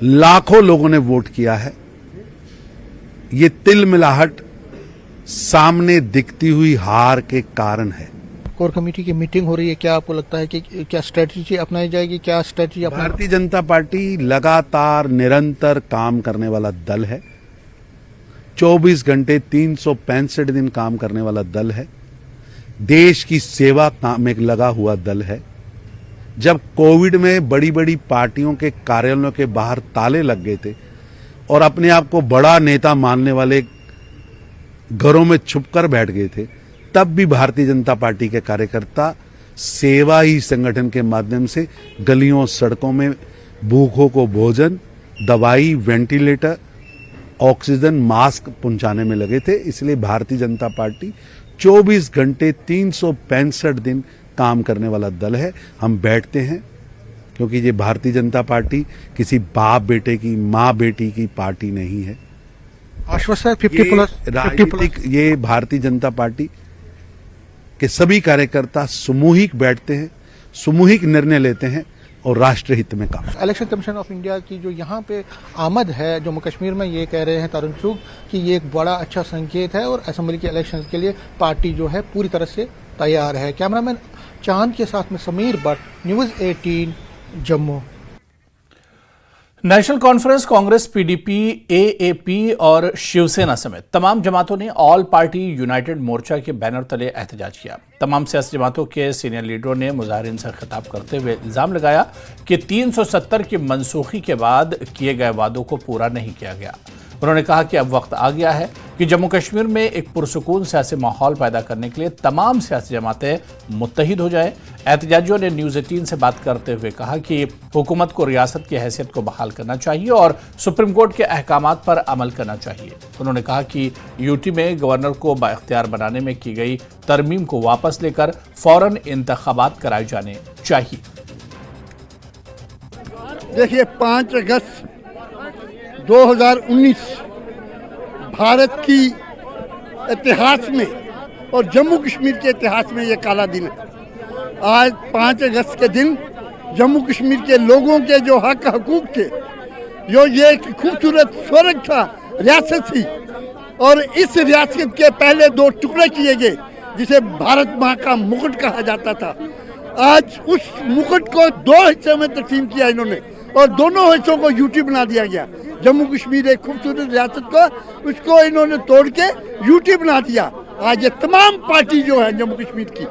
लाखों लोगों ने वोट किया है। ये तिल मिलाहट सामने दिखती हुई हार के कारण है। कोर कमेटी की मीटिंग हो रही है, क्या आपको लगता है कि क्या स्ट्रेटजी अपनाई जाएगी? क्या स्ट्रेटजी भारतीय जनता पार्टी लगातार निरंतर काम करने वाला दल है। 24 घंटे 365 दिन काम करने वाला दल है। देश की सेवा में लगा हुआ दल है। जब कोविड में बड़ी बड़ी पार्टियों के कार्यालयों के बाहर ताले लग गए थे और अपने आप को बड़ा नेता मानने वाले घरों में छुपकर बैठ गए थे, तब भी भारतीय जनता पार्टी के कार्यकर्ता सेवा ही संगठन के माध्यम से गलियों, सड़कों में भूखों को भोजन, दवाई, वेंटिलेटर, ऑक्सीजन, मास्क पहुंचाने में लगे थे। इसलिए भारतीय जनता पार्टी 24 घंटे 365 दिन काम करने वाला दल है। हम बैठते हैं क्योंकि ये भारतीय जनता पार्टी किसी बाप बेटे की, माँ बेटी की पार्टी नहीं है। आश्वासन 50+, ये भारतीय जनता पार्टी के सभी कार्यकर्ता सामूहिक बैठते हैं, सामूहिक निर्णय लेते हैं और राष्ट्र हित में काम। इलेक्शन कमीशन ऑफ इंडिया की जो यहाँ पे आमद है जम्मू कश्मीर में, ये कह रहे हैं तरुण चुग कि ये एक बड़ा अच्छा संकेत है और असेंबली के इलेक्शन के लिए पार्टी जो है पूरी तरह से तैयार है। कैमरामैन चांद के साथ में Sameer Bhatt, news 18 Jammu. National conference, Congress, PDP, AAP और शिवसेना समेत तमाम जमातों ने ऑल पार्टी यूनाइटेड मोर्चा के बैनर तले एहतजाज किया। तमाम सियासी जमातों के सीनियर लीडरों ने मुजाहिरीन से खिताब करते हुए इल्जाम लगाया कि 370 की मनसूखी के बाद किए गए वादों को पूरा नहीं किया गया। उन्होंने कहा कि अब वक्त आ गया है कि जम्मू कश्मीर में एक पुरसुकून सियासी माहौल पैदा करने के लिए तमाम सियासी जमातें मुत्तहिद हो जाएं। एहतजाजियों ने न्यूज़ 18 से बात करते हुए कहा कि हुकूमत को रियासत की हैसियत को बहाल करना चाहिए और सुप्रीम कोर्ट के अहकामात पर अमल करना चाहिए। उन्होंने कहा कि यूटी में गवर्नर को बाइख्तियार बनाने में की गई तरमीम को वापस लेकर फौरन इंतखाबात कराए जाने चाहिए। देखिए 5 अगस्त 2019 भारत की इतिहास में और जम्मू कश्मीर के इतिहास में ये काला दिन है। आज 5 अगस्त के दिन जम्मू कश्मीर के लोगों के जो हक हकूक थे, जो ये एक खूबसूरत स्वर्ग था, रियासत थी, और इस रियासत के पहले 2 टुकड़े किए गए जिसे भारत माँ का मुकुट कहा जाता था। आज उस मुकुट को 2 हिस्सों में तकसीम किया इन्होंने और दोनों हिस्सों को यूटी बना दिया गया। जम्मू कश्मीर एक खूबसूरत रियासत को उसको इन्होंने तोड़ के यूटी बना दिया। आज ये तमाम पार्टी जो है जम्मू कश्मीर की,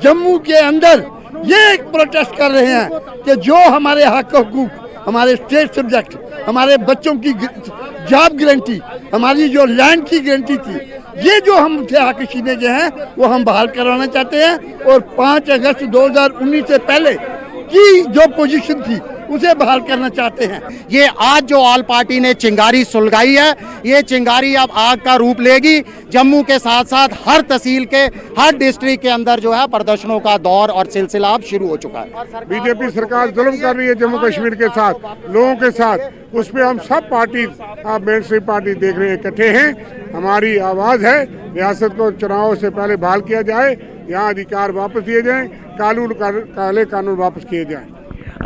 जम्मू के अंदर ये एक प्रोटेस्ट कर रहे हैं कि जो हमारे हक हकूक, हमारे स्टेट सब्जेक्ट, हमारे बच्चों की जॉब गारंटी, हमारी जो लैंड की गारंटी थी, ये जो हम थे हक छीने के हैं वो हम बहाल करवाना चाहते हैं। और 5 अगस्त 2019 से पहले की जो पोजीशन थी उसे बहाल करना चाहते हैं। ये आज जो ऑल पार्टी ने चिंगारी सुलगाई है, ये चिंगारी अब आग का रूप लेगी। जम्मू के साथ साथ हर तहसील के, हर डिस्ट्रिक्ट के अंदर जो है प्रदर्शनों का दौर और सिलसिला अब शुरू हो चुका है। बीजेपी सरकार जुल्म कर रही है जम्मू कश्मीर के साथ, लोगों के साथ, उस पर हम सब पार्टी, आप मेन स्ट्रीम पार्टी देख रहे हैं, इकट्ठे हैं। हमारी आवाज है रियासत को चुनाव से पहले बहाल किया जाए, यहाँ अधिकार वापस दिए जाएं, काले कानून वापस किए जाएं।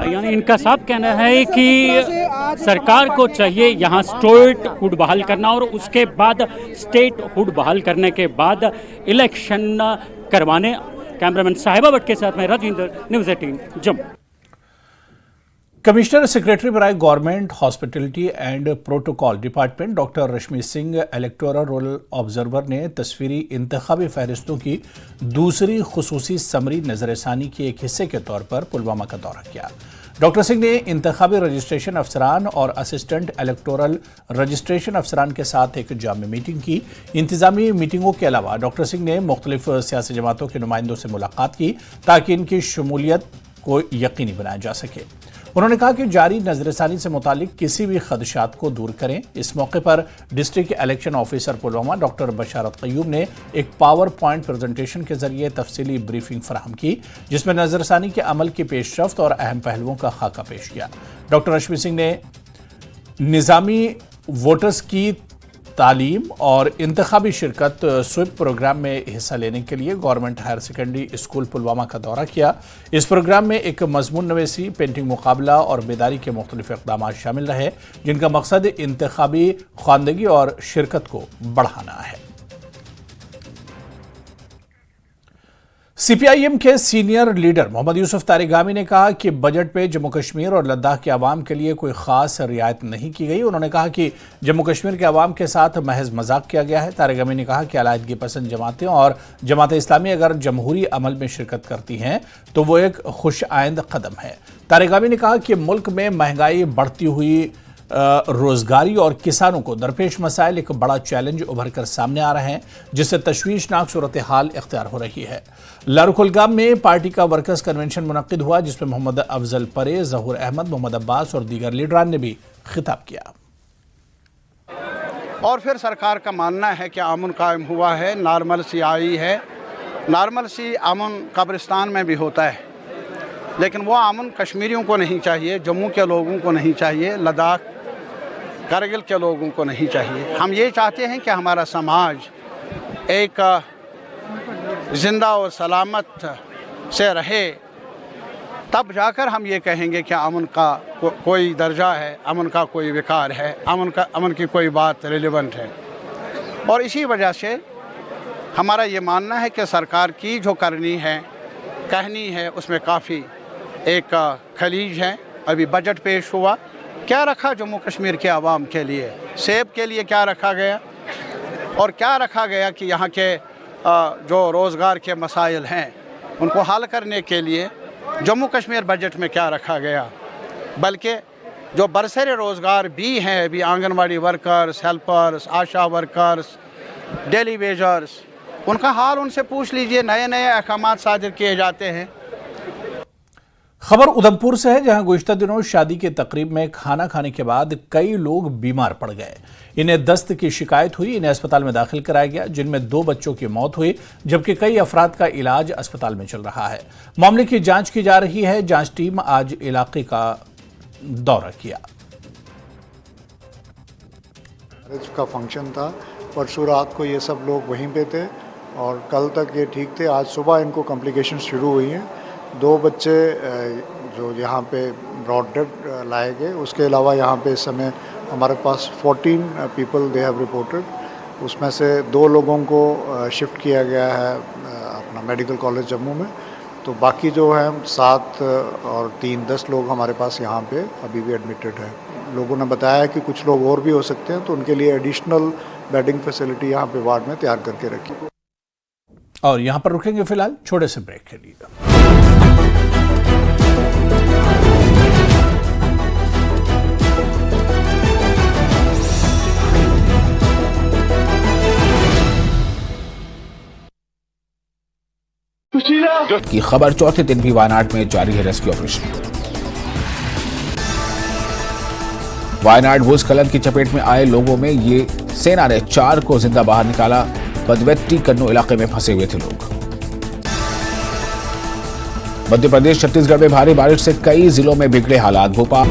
यानी इनका साफ कहना है कि सरकार को चाहिए यहाँ स्टेट हुड बहाल करना और उसके बाद स्टेट हुड बहाल करने के बाद इलेक्शन करवाने। कैमरामैन साहिबा भट्ट के साथ में Rajendra, news 18 Jammu. Commissioner secretary बराए government hospitality and protocol department doctor Rashmi Singh electoral roll observer ने तस्वीरी इंतखाबी फहरिस्तों की दूसरी खुसूसी समरी नजरसानी के एक हिस्से के तौर पर पुलवामा का दौरा किया। डॉक्टर सिंह ने इंतखाबी रजिस्ट्रेशन अफसरान और असिस्टेंट इलेक्टोरल रजिस्ट्रेशन अफसरान के साथ एक जामी मीटिंग की। इंतजामी मीटिंगों के अलावा डॉक्टर सिंह ने मुख्तलिफ सियासी जमातों के नुमाइंदों से मुलाकात की ताकि इनकी शमूलियत को यकीनी बनाया जा सके। उन्होंने कहा कि जारी नजरसानी से मुतालिक किसी भी खदशात को दूर करें। इस मौके पर district election officer Pulwama doctor Basharat Qayyum ने एक पावर पॉइंट प्रेजेंटेशन के जरिए तफसीली ब्रीफिंग फराहम की, जिसमें नजरसानी के अमल की पेशरफ्त और अहम पहलुओं का खाका पेश किया। डॉक्टर रश्मि सिंह ने निज़ामी वोटर्स की तालीम और इंतखाबी शिरकत स्वीप प्रोग्राम में हिस्सा लेने के लिए government higher secondary school Pulwama का दौरा किया। इस प्रोग्राम में एक मजमून नवेसी, पेंटिंग मुकाबला और बेदारी के मुख्तलिफ इक़दाम शामिल रहे, जिनका मकसद इंतखाबी ख्वानदगी और शिरकत को बढ़ाना है। सीपीआईएम के सीनियर लीडर मोहम्मद यूसुफ तारिगामी ने कहा कि बजट पे जम्मू कश्मीर और लद्दाख के अवाम के लिए कोई खास रियायत नहीं की गई। उन्होंने कहा कि जम्मू कश्मीर के अवाम के साथ महज मजाक किया गया है। तारिगामी ने कहा कि अलायदगी पसंद जमातें और जमात इस्लामी अगर जमहूरी अमल में शिरकत करती हैं तो वो एक खुश आइंद कदम है। तारिगामी ने कहा कि मुल्क में महंगाई, बढ़ती हुई रोजगारी और किसानों को दरपेश मसाइल एक बड़ा चैलेंज उभर कर सामने आ रहे हैं, जिससे तशवीशनाक सूरत हाल इख्तियार हो रही है। लारुकुलगाम में पार्टी का वर्कर्स कन्वेंशन मुनक्किद हुआ, जिसमें मोहम्मद अफजल परे, जहूर अहमद, मोहम्मद अब्बास और दीगर लीडरान ने भी खिताब किया। और फिर सरकार का मानना है कि अमन कायम हुआ है, नॉर्मल सी आई है। नॉर्मल सी अमन कब्रिस्तान में भी होता है, लेकिन वो अमन कश्मीरियों को नहीं चाहिए, जम्मू के लोगों को नहीं चाहिए, लद्दाख कारगिल के लोगों को नहीं चाहिए। हम ये चाहते हैं कि हमारा समाज एक जिंदा और सलामत से रहे, तब जाकर हम ये कहेंगे कि अमन का कोई दर्जा है, अमन का कोई विकार है, अमन की कोई बात रिलेवेंट है। और इसी वजह से हमारा ये मानना है कि सरकार की जो करनी है, कहनी है, उसमें काफ़ी एक खलीज है। अभी बजट पेश हुआ, क्या रखा जम्मू कश्मीर के आवाम के लिए, सेब के लिए क्या रखा गया और क्या रखा गया कि यहाँ के जो रोज़गार के मसाइल हैं उनको हल करने के लिए जम्मू कश्मीर बजट में क्या रखा गया। बल्कि जो बरसरे रोज़गार भी हैं, अभी आंगनवाड़ी वर्कर्स, हेल्पर्स, आशा वर्कर्स, डेली वेजर्स, उनका हाल उनसे पूछ लीजिए। नए नए अहकाम सादिर किए जाते हैं। खबर उधमपुर से है, जहां गुज़िश्ता दिनों शादी की तकरीब में खाना खाने के बाद कई लोग बीमार पड़ गए। इन्हें दस्त की शिकायत हुई, इन्हें अस्पताल में दाखिल कराया गया, जिनमें 2 बच्चों की मौत हुई, जबकि कई अफराद का इलाज अस्पताल में चल रहा है। मामले की जांच की जा रही है। जांच टीम आज इलाके का दौरा किया। मैरिज का फंक्शन था, परसों रात को ये सब लोग वहीं पे थे और कल तक ये ठीक थे। आज सुबह इनको कॉम्प्लिकेशन शुरू हुई हैं। 2 बच्चे जो यहाँ पे ब्रॉड डेड लाए गए, उसके अलावा यहाँ पे इस समय हमारे पास 14 पीपल दे हैव रिपोर्टेड। उसमें से 2 लोगों को शिफ्ट किया गया है अपना मेडिकल कॉलेज जम्मू में। तो बाकी जो हैं 7 और 3 10 लोग हमारे पास यहाँ पे अभी भी एडमिटेड है। लोगों ने बताया कि कुछ लोग और भी हो सकते हैं, तो उनके लिए एडिशनल बेडिंग फैसिलिटी यहाँ पे वार्ड में तैयार करके रखी। और यहाँ पर रुकेंगे फिलहाल छोटे से ब्रेक के लिए। की खबर चौथे दिन भी वायनाड में जारी है रेस्क्यू ऑपरेशन। वायनाड भूस्खलन की चपेट में आए लोगों में ये सेना ने 4 को जिंदा बाहर निकाला। बदवेट्टी कन्नू इलाके में फंसे हुए थे लोग। मध्य प्रदेश छत्तीसगढ़ में भारी बारिश से कई जिलों में बिगड़े हालात। भोपाल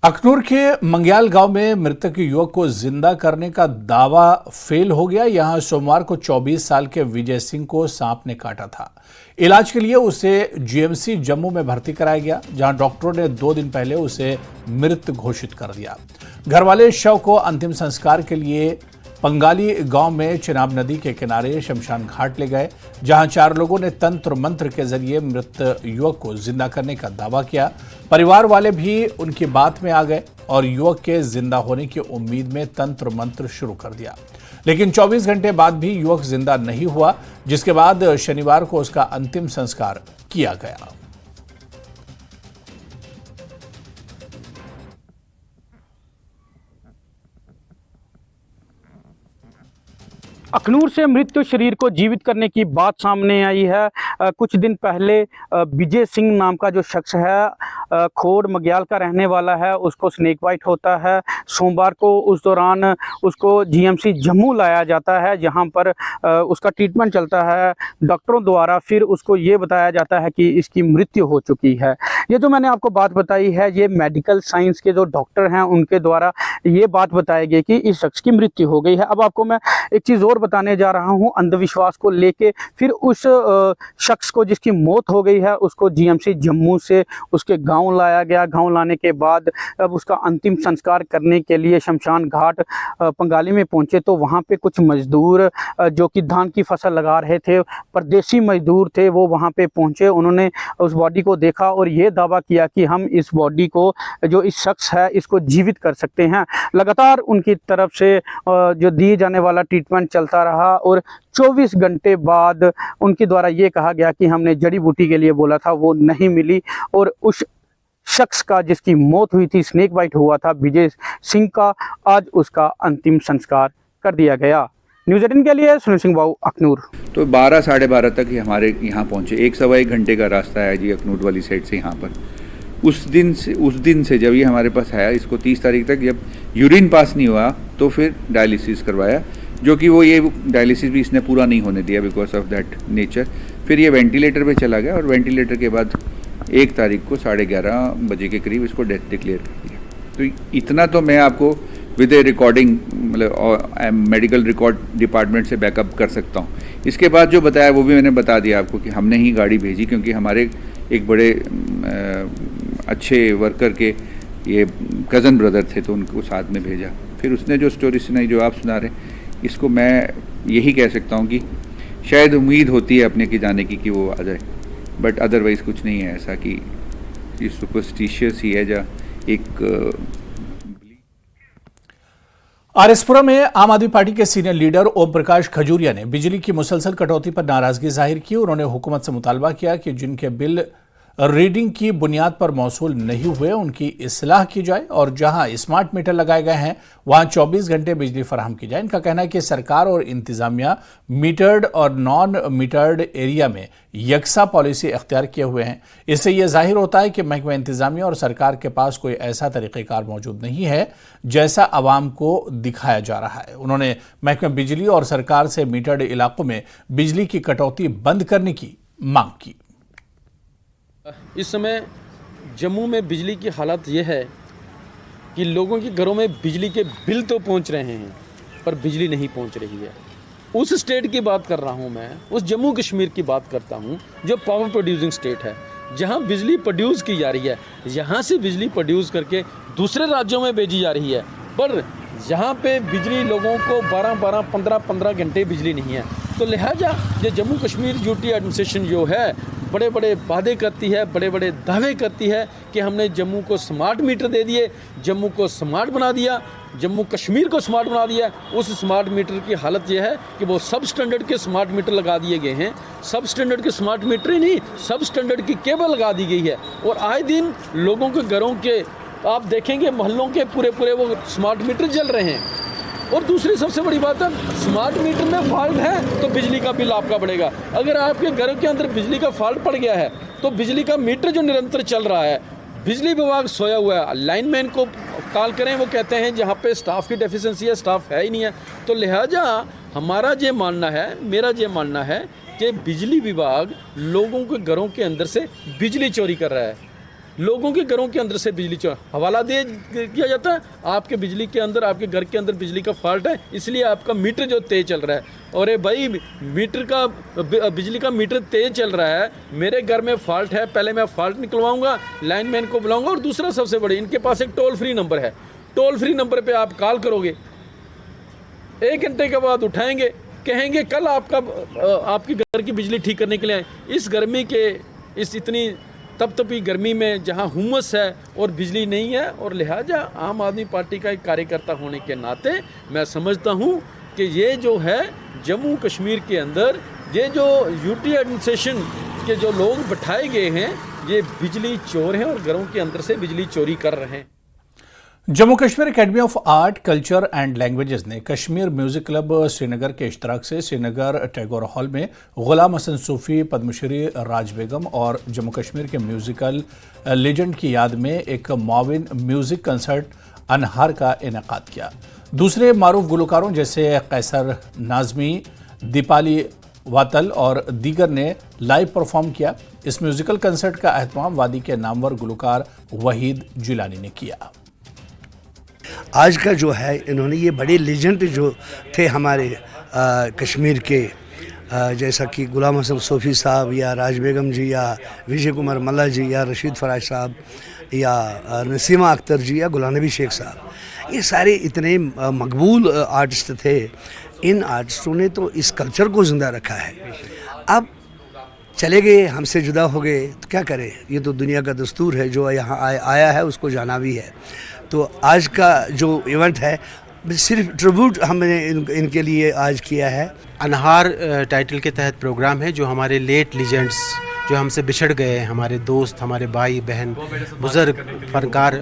अखनूर के मंग्याल गांव में मृतक युवक को जिंदा करने का दावा फेल हो गया। यहां सोमवार को 24 साल के विजय सिंह को सांप ने काटा था। इलाज के लिए उसे जीएमसी जम्मू में भर्ती कराया गया, जहां डॉक्टरों ने 2 दिन पहले उसे मृत घोषित कर दिया। घर वाले शव को अंतिम संस्कार के लिए पंगाली गांव में चिनाब नदी के किनारे शमशान घाट ले गए, जहां 4 लोगों ने तंत्र मंत्र के जरिए मृत युवक को जिंदा करने का दावा किया। परिवार वाले भी उनकी बात में आ गए और युवक के जिंदा होने की उम्मीद में तंत्र मंत्र शुरू कर दिया, लेकिन 24 घंटे बाद भी युवक जिंदा नहीं हुआ, जिसके बाद शनिवार को उसका अंतिम संस्कार किया गया। अखनूर से मृत शरीर को जीवित करने की बात सामने आई है। कुछ दिन पहले विजय सिंह नाम का जो शख्स है, खोड़ मग्याल का रहने वाला है, उसको स्नेक बाइट होता है। सोमवार को उस दौरान उसको जीएमसी जम्मू लाया जाता है, जहां पर उसका ट्रीटमेंट चलता है डॉक्टरों द्वारा। फिर उसको ये बताया जाता है कि इसकी मृत्यु हो चुकी है। ये जो मैंने आपको बात बताई है, ये मेडिकल साइंस के जो डॉक्टर हैं उनके द्वारा ये बात बताई गई कि इस शख्स की मृत्यु हो गई है। अब आपको मैं एक चीज़ और बताने जा रहा हूं अंधविश्वास को लेके। फिर उस शख्स को जिसकी मौत हो गई है, उसको जीएमसी जम्मू से उसके गांव लाया गया। गांव लाने के बाद अब उसका अंतिम संस्कार करने के लिए शमशान घाट पंगाली में पहुंचे, तो वहां पे कुछ मजदूर जो कि धान की फसल लगा रहे थे, परदेसी मजदूर थे, वो वहां पे पहुंचे। उन्होंने उस बॉडी को देखा और ये दावा किया कि हम इस बॉडी को, जो इस शख्स है, इसको जीवित कर सकते हैं। लगातार उनकी तरफ से जो दिए जाने वाला ट्रीटमेंट चलता रहा और 24 घंटे बाद उनके द्वारा ये कहा गया कि हमने जड़ी बूटी के लिए बोला था, वो नहीं मिली। और उस शख्स का जिसकी मौत हुई थी, स्नेक बाइट हुआ था, विजय सिंह का, आज उसका अंतिम संस्कार कर दिया गया। न्यूज़ 18 के लिए सुनील सिंह बाबू, अखनूर। तो 12 साढ़े 12 तक ही हमारे यहाँ पहुँचे। 1-1.25 घंटे का रास्ता है जी अखनूर वाली साइड से यहाँ पर। उस दिन से जब ये हमारे पास आया, इसको 30 तारीख तक जब यूरिन पास नहीं हुआ तो फिर डायलिसिस करवाया, जो कि वो ये डायलिसिस भी इसने पूरा नहीं होने दिया बिकॉज ऑफ दैट नेचर। फिर ये वेंटिलेटर पे चला गया और वेंटिलेटर के बाद 1 तारीख को 11:30 बजे के करीब इसको डेथ डिक्लेयर कर दिया। तो इतना तो मैं आपको विद ए रिकॉर्डिंग, मतलब मेडिकल रिकॉर्ड डिपार्टमेंट से बैकअप कर सकता हूँ। इसके बाद जो बताया वो भी मैंने बता दिया आपको कि हमने ही गाड़ी भेजी, क्योंकि हमारे एक बड़े अच्छे वर्कर के ये कज़न ब्रदर थे, तो उनको साथ में भेजा। फिर उसने जो स्टोरी सुनाई जो आप सुना रहे, इसको मैं यही कह सकता हूँ कि शायद उम्मीद होती है अपने के जाने की कि वो आ जाए, बट अदरवाइज़ कुछ नहीं है ऐसा कि ये सुपरस्टिशियस ही है। जा एक आरएसपुरा में आम आदमी पार्टी के सीनियर लीडर ओम प्रकाश खजूरिया ने बिजली की मुसलसल कटौती पर नाराजगी जाहिर की। उन्होंने हुकूमत से मुतालबा किया कि जिनके बिल रीडिंग की बुनियाद पर मौसूल नहीं हुए उनकी इस्लाह की जाए और जहां स्मार्ट मीटर लगाए गए हैं वहां 24 घंटे बिजली फराहम की जाए। इनका कहना है कि सरकार और इंतजामिया मीटर्ड और नॉन मीटर्ड एरिया में यकसा पॉलिसी अख्तियार किए हुए हैं। इससे यह जाहिर होता है कि महकमा इंतजामिया और सरकार के पास कोई ऐसा तरीक़ेकार मौजूद नहीं है जैसा आवाम को दिखाया जा रहा है। उन्होंने महकमा बिजली और सरकार से मीटर्ड इलाकों में बिजली की कटौती बंद करने की मांग की। इस समय जम्मू में बिजली की हालत यह है कि लोगों के घरों में बिजली के बिल तो पहुंच रहे हैं पर बिजली नहीं पहुंच रही है। उस स्टेट की बात कर रहा हूं मैं, उस जम्मू कश्मीर की बात करता हूं जो पावर प्रोड्यूसिंग स्टेट है, जहां बिजली प्रोड्यूस की जा रही है, यहां से बिजली प्रोड्यूस करके दूसरे राज्यों में भेजी जा रही है, पर यहाँ पे बिजली लोगों को 12-12, 15-15 घंटे बिजली नहीं है। तो लिहाजा ये जम्मू कश्मीर यूटी एडमिनिस्ट्रेशन जो है बड़े बड़े वादे करती है, बड़े बड़े दावे करती है कि हमने जम्मू को स्मार्ट मीटर दे दिए, जम्मू को स्मार्ट बना दिया, जम्मू कश्मीर को स्मार्ट बना दिया। उस स्मार्ट मीटर की हालत यह है कि वो सब स्टैंडर्ड के स्मार्ट मीटर लगा दिए गए हैं। सब स्टैंडर्ड के स्मार्ट मीटर ही नहीं, सब स्टैंडर्ड की केबल लगा दी गई है और आए दिन लोगों के घरों के आप देखेंगे मोहल्लों के पूरे पूरे वो स्मार्ट मीटर जल रहे हैं। और दूसरी सबसे बड़ी बात है, स्मार्ट मीटर में फॉल्ट है तो बिजली का बिल आपका बढ़ेगा। अगर आपके घर के अंदर बिजली का फॉल्ट पड़ गया है तो बिजली का मीटर जो निरंतर चल रहा है, बिजली विभाग सोया हुआ है। लाइनमैन को कॉल करें, वो कहते हैं जहाँ पे स्टाफ की डेफिशिएंसी है, स्टाफ है ही नहीं है। तो लिहाजा हमारा ये मानना है, मेरा ये मानना है कि बिजली विभाग लोगों के घरों के अंदर से बिजली चोरी कर रहा है। लोगों के घरों के अंदर से बिजली हवाला दे किया जाता है, आपके बिजली के अंदर, आपके घर के अंदर बिजली का फॉल्ट है, इसलिए आपका मीटर जो तेज चल रहा है। और भाई मीटर का बिजली का मीटर तेज चल रहा है, मेरे घर में फॉल्ट है, पहले मैं फॉल्ट निकलवाऊंगा, लाइनमैन को बुलाऊंगा। और दूसरा सबसे बड़ी, इनके पास एक टोल फ्री नंबर है, टोल फ्री नंबर पे आप कॉल करोगे, 1 घंटे के बाद उठाएंगे, कहेंगे कल आपकी घर की बिजली ठीक करने के लिए। इस गर्मी के, इस इतनी तपतपी गर्मी में जहां हुमस है और बिजली नहीं है, और लिहाजा आम आदमी पार्टी का एक कार्यकर्ता होने के नाते मैं समझता हूं कि ये जो है जम्मू कश्मीर के अंदर ये जो यूटी एडमिनिस्ट्रेशन के जो लोग बैठाए गए हैं, ये बिजली चोर हैं और घरों के अंदर से बिजली चोरी कर रहे हैं। Jammu Kashmir academy of art, culture and languages ने कश्मीर म्यूजिक क्लब श्रीनगर के इश्तराक से श्रीनगर टैगोर हॉल में गुलाम हसन सूफी, पद्मश्री राज बेगम और जम्मू कश्मीर के म्यूजिकल लेजेंड की याद में एक माविन म्यूजिक कंसर्ट अनहार का इनेकाद किया। दूसरे मारूफ गुलकारों जैसे कैसर नाजमी, दीपाली वातल और दीगर ने लाइव परफॉर्म किया। इस म्यूजिकल कंसर्ट का एहतमाम वादी के नामवर गुलकार वहीद जिलानी ने किया। आज का जो है, इन्होंने ये बड़े लेजेंड जो थे हमारे कश्मीर के, जैसा कि गुलाम हसन सूफी साहब या राज बेगम जी या विजय कुमार मल्ला जी या रशीद फराज साहब या नसीमा अख्तर जी या गुलाम नबी शेख साहब, ये सारे इतने मकबूल आर्टिस्ट थे। इन आर्टिस्टों ने तो इस कल्चर को ज़िंदा रखा है। अब चले गए, हमसे जुदा हो गए तो क्या करें, ये तो दुनिया का दस्तूर है, जो यहाँ आया है उसको जाना भी है। तो आज का जो इवेंट है सिर्फ ट्रिब्यूट हमने इनके लिए आज किया है। अनहार टाइटल के तहत प्रोग्राम है, जो हमारे लेट लीजेंड्स जो हमसे बिछड़ गए हैं, हमारे दोस्त, हमारे भाई बहन, बुज़ुर्ग फनकार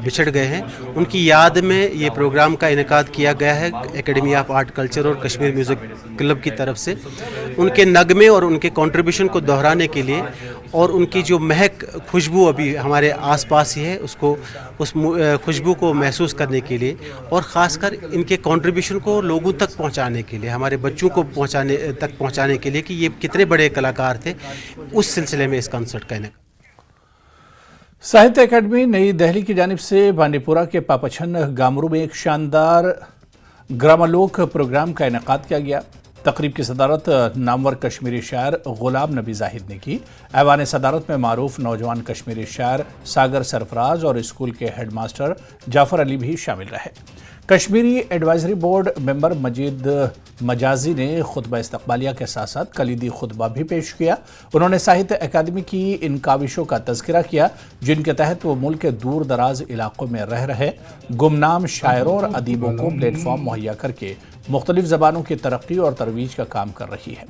बिछड़ गए हैं, उनकी याद में ये प्रोग्राम का इनेकाद किया गया है एकेडमी ऑफ आर्ट, कल्चर और कश्मीर म्यूज़िक क्लब की तरफ से। उनके नगमे और उनके कंट्रीब्यूशन को दोहराने के लिए और उनकी जो महक, खुशबू अभी हमारे आसपास ही है, उसको उस खुशबू को महसूस करने के लिए और ख़ासकर इनके कंट्रीब्यूशन को लोगों तक पहुंचाने के लिए, हमारे बच्चों को पहुंचाने के लिए कि ये कितने बड़े कलाकार थे, उस सिलसिले में इस कॉन्सर्ट का साहित्य अकादमी नई दिल्ली की जानिब से बांडीपुरा के पापछन गामरू में एक शानदार ग्रामालोक प्रोग्राम का इनेकाद किया गया। तकरीब की सदारत नामवर कश्मीरी शायर गुलाम नबी जाहिद ने की। ऐवान सदारत में मारूफ नौजवान कश्मीरी शायर सागर सरफराज और स्कूल के हेडमास्टर जाफर अली भी शामिल रहे। कश्मीरी एडवाइजरी बोर्ड मेंबर मजीद मजाजी ने खुतबा इस्तकबालिया के साथ साथ कलीदी खुतबा भी पेश किया। उन्होंने साहित्य अकादमी की इन काविशों का तज़किरा किया जिनके तहत वो मुल्क के दूर दराज इलाकों में रह रहे गुमनाम शायरों और अदीबों को प्लेटफॉर्म मुहैया करके मुख्तलिफ ज़बानों की तरक्की और तरवीज का काम कर रही है।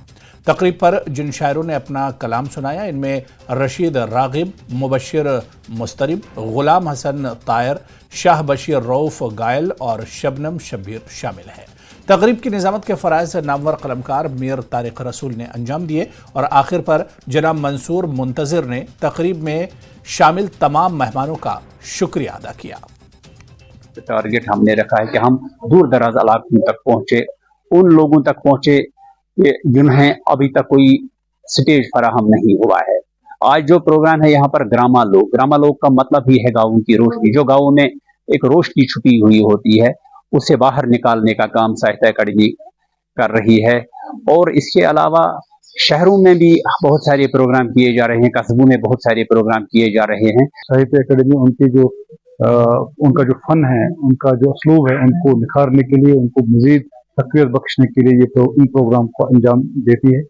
तकरीब पर जिन शायरों ने अपना कलाम सुनाया, इनमें रशीद रागिब, मुबशिर मुस्तरिब, गुलाम हसन तायर, शाह बशीर रऊफ गायल और शबनम शब्बीर शामिल हैं। तकरीब की निज़ामत के फ़राइज़ नामवर कलमकार मीर तारिक रसूल ने अंजाम दिए और आखिर पर जनाब मंसूर मुंतज़िर ने तकरीब में शामिल तमाम मेहमानों का शुक्रिया अदा किया। टारगेट हमने रखा है कि हम दूर दराज इलाकों तक पहुंचे, उन लोगों तक पहुंचे जिन्हें अभी तक कोई स्टेज फराहम नहीं हुआ है। आज जो प्रोग्राम है यहाँ पर ग्रामा लोग का मतलब ही है गाँव की रोशनी। जो गाँव में एक रोशनी छुपी हुई होती है, उसे बाहर निकालने का काम साहित्य अकादमी कर रही है। और इसके अलावा शहरों में भी बहुत सारे प्रोग्राम किए जा रहे हैं, कस्बों में बहुत सारे प्रोग्राम किए जा रहे हैं। साहित्य अकादमी उनका जो फन है, उनका जो असलूब है, उनको निखारने के लिए, उनको मजीद तक़वियत बख्शने के लिए इन प्रोग्राम को अंजाम देती है।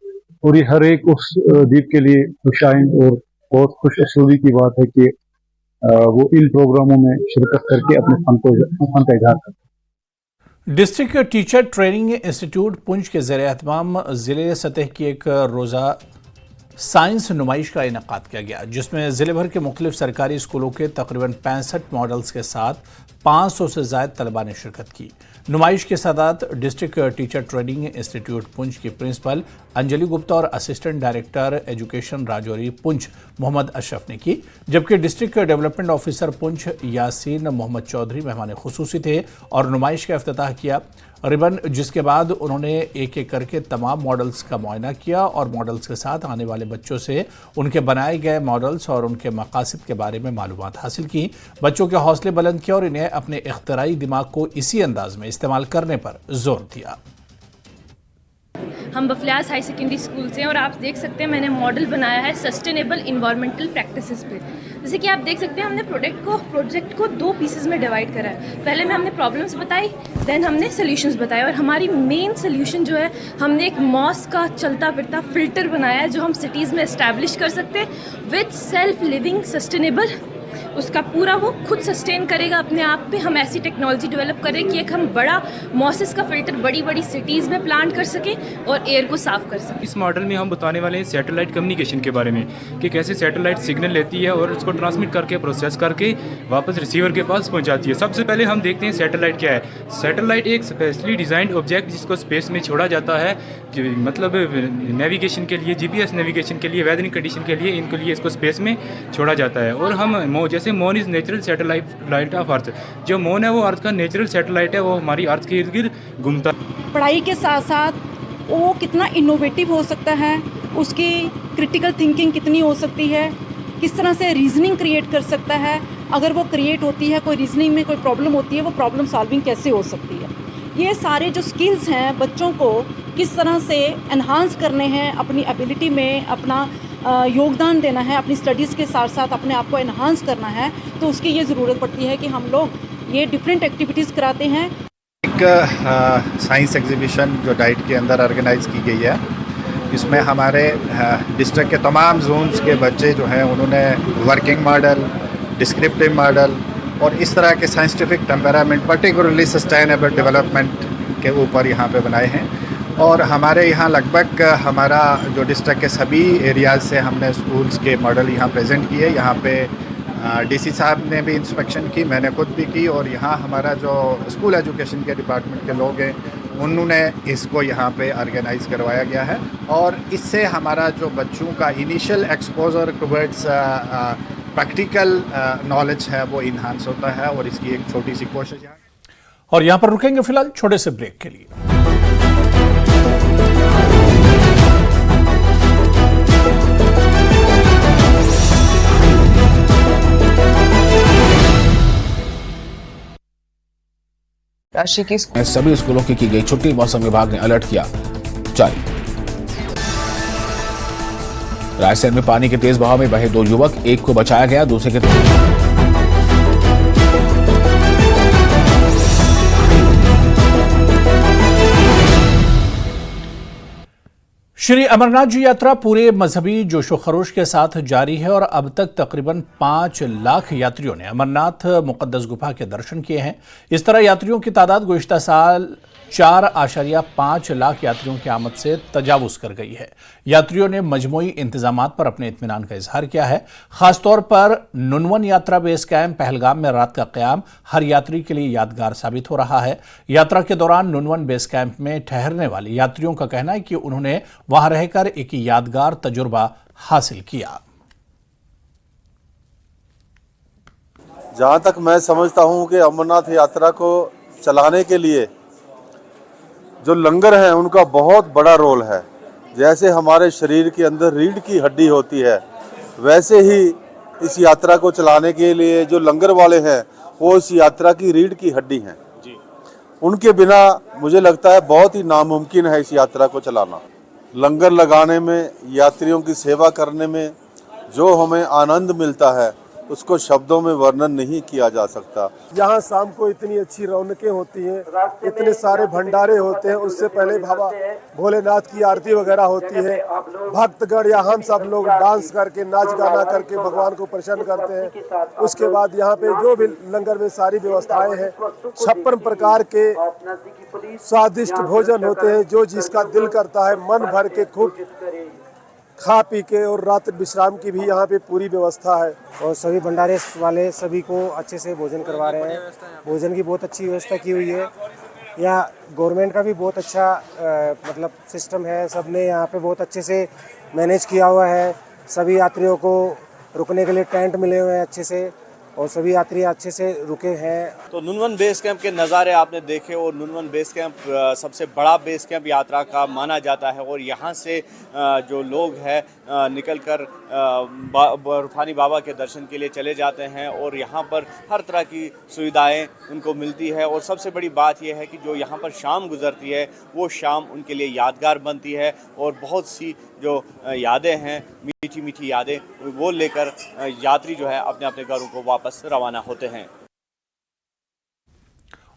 और ये हर एक उस दीप के लिए खुशाइंद और बहुत खुश असलूबी की बात है कि वो इन प्रोग्रामों में शिरकत करके अपने फन का इजहार करते हैं। District teacher training institute Poonch के ज़ेर एहतमाम ज़िले सतह की एक रोज़ा साइंस नुमाइश का इनेकाद किया गया, जिसमें ज़िले भर के मुख्तलिफ सरकारी स्कूलों के तकरीबन 65 मॉडल्स के साथ 500 से ज़ायद तलबा ने शिरकत की। नुमाइश के साथ district teacher training institute Poonch की प्रिंसिपल अंजलि गुप्ता और assistant director education Rajouri Poonch Mohammad Ashraf ने की, जबकि district development officer Poonch Yasin Mohammad Chaudhary मेहमान खुसूसी थे और नुमाइश का इफ्तिताह किया रिबन, जिसके बाद उन्होंने एक एक करके तमाम मॉडल्स का मुआयना किया और मॉडल्स के साथ आने वाले बच्चों से उनके बनाए गए मॉडल्स और उनके मकासद के बारे में मालूमात हासिल की, बच्चों के हौसले बुलंद किए और इन्हें अपने इख्तिराई दिमाग को इसी अंदाज में इस्तेमाल करने पर जोर दिया। हम बफलियाज हाई सेकेंडरी स्कूल से हैं और आप देख सकते हैं मैंने मॉडल बनाया है सस्टेनेबल इन्वायरमेंटल प्रैक्टिसेस पे। जैसे कि आप देख सकते हैं हमने प्रोजेक्ट को 2 पीसेस में डिवाइड करा है। पहले में हमने प्रॉब्लम्स बताई, देन हमने सॉल्यूशंस बताए और हमारी मेन सॉल्यूशन जो है, हमने एक मॉस का चलता फिरता फिल्टर बनाया है जो हम सिटीज़ में इस्टेब्लिश कर सकते हैं विद सेल्फ लिविंग सस्टेनेबल। उसका पूरा वो खुद सस्टेन करेगा अपने आप पे। हम ऐसी टेक्नोलॉजी डेवलप करें कि एक हम बड़ा मॉसेस का फिल्टर बड़ी बड़ी सिटीज़ में प्लांट कर सकें और एयर को साफ कर सकें। इस मॉडल में हम बताने वाले हैं सैटेलाइट कम्युनिकेशन के बारे में कि कैसे सैटेलाइट सिग्नल लेती है और उसको ट्रांसमिट करके प्रोसेस करके वापस रिसीवर के पास पहुंचाती है। सबसे पहले हम देखते हैं सैटेलाइट क्या है। सैटेलाइट एक स्पेशली डिज़ाइंड ऑब्जेक्ट जिसको स्पेस में छोड़ा जाता है, मतलब नेविगेशन के लिए, GPS नेविगेशन के लिए, वेदरिंग कंडीशन के लिए, इनके लिए इसको स्पेस में छोड़ा जाता है। और हम जैसे moon is natural satellite of earth, जो मून है वो अर्थ का नेचुरल सैटेलाइट है, वो हमारी अर्थ के इर्द गिर्द घूमता है। पढ़ाई के साथ साथ वो कितना इनोवेटिव हो सकता है, उसकी क्रिटिकल थिंकिंग कितनी हो सकती है, किस तरह से रीजनिंग क्रिएट कर सकता है, अगर वो क्रिएट होती है, कोई रीजनिंग में कोई प्रॉब्लम होती है, वो प्रॉब्लम सॉल्विंग कैसे हो सकती है। ये सारे जो स्किल्स हैं बच्चों को किस तरह से एनहांस करने हैं, अपनी एबिलिटी में अपना योगदान देना है, अपनी स्टडीज़ के साथ साथ अपने आप को एनहांस करना है, तो उसकी ये ज़रूरत पड़ती है कि हम लोग ये डिफरेंट एक्टिविटीज़ कराते हैं। एक साइंस एग्जीबिशन जो डाइट के अंदर ऑर्गेनाइज की गई है, इसमें हमारे डिस्ट्रिक्ट के तमाम जोन्स के बच्चे जो हैं उन्होंने वर्किंग मॉडल, डिस्क्रिप्टिव मॉडल और इस तरह के scientific temperament, particularly sustainable development के ऊपर यहाँ पे बनाए हैं। और हमारे यहाँ लगभग हमारा जो डिस्ट्रिक्ट के सभी एरियाज़ से हमने स्कूल्स के मॉडल यहाँ प्रेजेंट किए। यहाँ पे डीसी साहब ने भी इंस्पेक्शन की, मैंने खुद भी की, और यहाँ हमारा जो स्कूल एजुकेशन के डिपार्टमेंट के लोग हैं उन्होंने इसको यहाँ पे ऑर्गेनाइज करवाया गया है। और इससे हमारा जो बच्चों का initial exposure towards practical knowledge है वो इन्हांस होता है, और इसकी एक छोटी सी कोशिश है। और यहाँ पर रुकेंगे फिलहाल छोटे से ब्रेक के लिए। राशि की सभी स्कूलों की गई छुट्टी, मौसम विभाग ने अलर्ट किया जारी। रायसेन में पानी के तेज बहाव में बहे 2 युवक, एक को बचाया गया, दूसरे के श्री अमरनाथ जी यात्रा पूरे मजहबी जोशो खरोश के साथ जारी है और अब तक तकरीबन 5 लाख यात्रियों ने अमरनाथ मुकद्दस गुफा के दर्शन किए हैं। इस तरह यात्रियों की तादाद गुज़िश्ता साल 4.5 लाख यात्रियों की आमद से तजावुज कर गई है। यात्रियों ने मजमूई इंतजामात पर अपने इत्मीनान का इजहार किया है। खासतौर पर नुनवन यात्रा बेस कैंप पहलगाम में रात का क़याम हर यात्री के लिए यादगार साबित हो रहा है। यात्रा के दौरान नुनवन बेस कैंप में ठहरने वाले यात्रियों का कहना है कि उन्होंने वहां रहकर एक यादगार तजुर्बा हासिल किया। जहाँ तक मैं समझता हूँ कि अमरनाथ यात्रा को चलाने के लिए जो लंगर हैं उनका बहुत बड़ा रोल है। जैसे हमारे शरीर के अंदर रीढ़ की हड्डी होती है, वैसे ही इस यात्रा को चलाने के लिए जो लंगर वाले हैं वो इस यात्रा की रीढ़ की हड्डी हैं। उनके बिना मुझे लगता है बहुत ही नामुमकिन है इस यात्रा को चलाना। लंगर लगाने में, यात्रियों की सेवा करने में जो हमें आनंद मिलता है उसको शब्दों में वर्णन नहीं किया जा सकता। यहाँ शाम को इतनी अच्छी रौनकें होती हैं, इतने सारे भंडारे होते हैं। उससे पहले बाबा भोलेनाथ की आरती वगैरह होती है। भक्तगण या हम सब लोग डांस करके, नाच गाना करके भगवान को प्रसन्न करते हैं। उसके बाद यहाँ पे जो भी लंगर में सारी व्यवस्थाएं हैं, 56 प्रकार के स्वादिष्ट भोजन होते हैं। जो जिसका दिल करता है मन भर के खूब खा पी के, और रात्रि विश्राम की भी यहाँ पे पूरी व्यवस्था है। और सभी भंडारे वाले सभी को अच्छे से भोजन करवा रहे हैं। भोजन की बहुत अच्छी व्यवस्था की हुई है। यहाँ गवर्नमेंट का भी बहुत अच्छा मतलब सिस्टम है। सबने यहाँ पे बहुत अच्छे से मैनेज किया हुआ है। सभी यात्रियों को रुकने के लिए टेंट मिले हुए हैं अच्छे से, और सभी यात्री अच्छे से रुके हैं। तो नुनवन बेस कैंप के नज़ारे आपने देखे, और नुनवन बेस कैंप सबसे बड़ा बेस कैंप यात्रा का माना जाता है। और यहाँ से जो लोग हैं निकलकर बर्फानी बाबा के दर्शन के लिए चले जाते हैं, और यहाँ पर हर तरह की सुविधाएं उनको मिलती है। और सबसे बड़ी बात यह है कि जो यहाँ पर शाम गुजरती है वो शाम उनके लिए यादगार बनती है, और बहुत सी जो यादें हैं, मीठी मीठी यादें, वो लेकर यात्री जो है अपने अपने घरों को वापस रवाना होते हैं।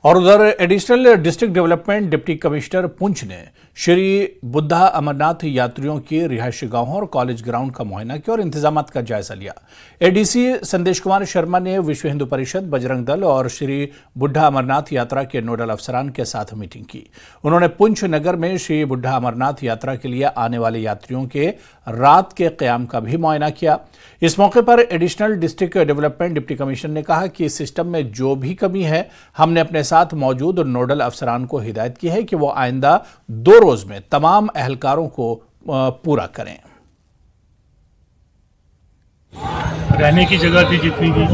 और उधर additional district development deputy commissioner Poonch ने श्री बुद्धा अमरनाथ यात्रियों की रिहायशी गांवों और कॉलेज ग्राउंड का मुआयना किया और इंतजामात का जायजा लिया। एडीसी संदेश कुमार शर्मा ने विश्व हिंदू परिषद, बजरंग दल और श्री बुद्धा अमरनाथ यात्रा के नोडल अफसरान के साथ मीटिंग की। उन्होंने पुंछ नगर में श्री बुद्धा अमरनाथ यात्रा के लिए आने वाले यात्रियों के रात के क़याम का भी मुआयना किया। इस मौके पर additional district development deputy commissioner ने कहा कि इस सिस्टम में जो भी कमी है हमने अपने साथ मौजूद नोडल अफसरान को हिदायत की है कि वो आइंदा 2 रोज में तमाम अहलकारों को पूरा करें। रहने की जगह थी जितनी भी,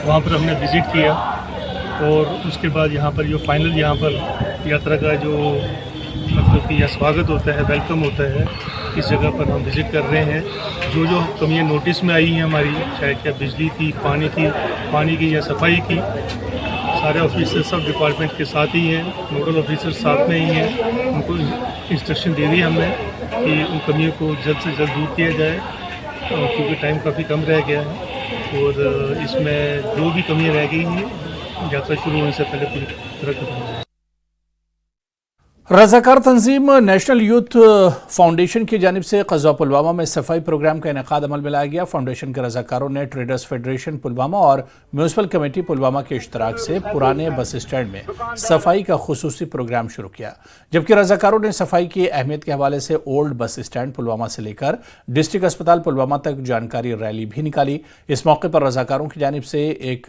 वहाँ पर हमने विजिट किया, और उसके बाद यहाँ पर जो फाइनल यहाँ पर यात्रा का जो मतलब कि यह स्वागत होता है, वेलकम होता है, इस जगह पर हम विजिट कर रहे हैं। जो जो कमियाँ नोटिस में आई हैं हमारी, चाहे क्या बिजली की, पानी की या सफाई की, सारे ऑफिसर सब डिपार्टमेंट के साथ ही हैं, नोडल ऑफिसर साथ में ही हैं। उनको इंस्ट्रक्शन दे दी हमने कि उन कमियों को जल्द से जल्द दूर किया जाए, क्योंकि टाइम काफ़ी कम रह गया है। और इसमें जो भी कमियाँ रह गई हैं यात्रा शुरू होने से पहले पूरी तरह खत्म हो जाए। रज़ाकार तंजीम नेशनल यूथ फाउंडेशन की जानिब से क़ज़वा पुलवामा में सफाई प्रोग्राम का इनेकाद अमल में लाया गया। फाउंडेशन के रज़ाकारों ने ट्रेडर्स फेडरेशन पुलवामा और म्यूनसिपल कमेटी पुलवामा के इश्तराक से पुराने बस स्टैंड में सफाई का खुसूसी प्रोग्राम शुरू किया, जबकि रज़ाकारों ने सफाई की अहमियत के हवाले से ओल्ड बस स्टैंड पुलवामा से लेकर डिस्ट्रिक्ट अस्पताल पुलवामा तक जानकारी रैली भी निकाली। इस मौके पर रज़ाकारों की जानिब से एक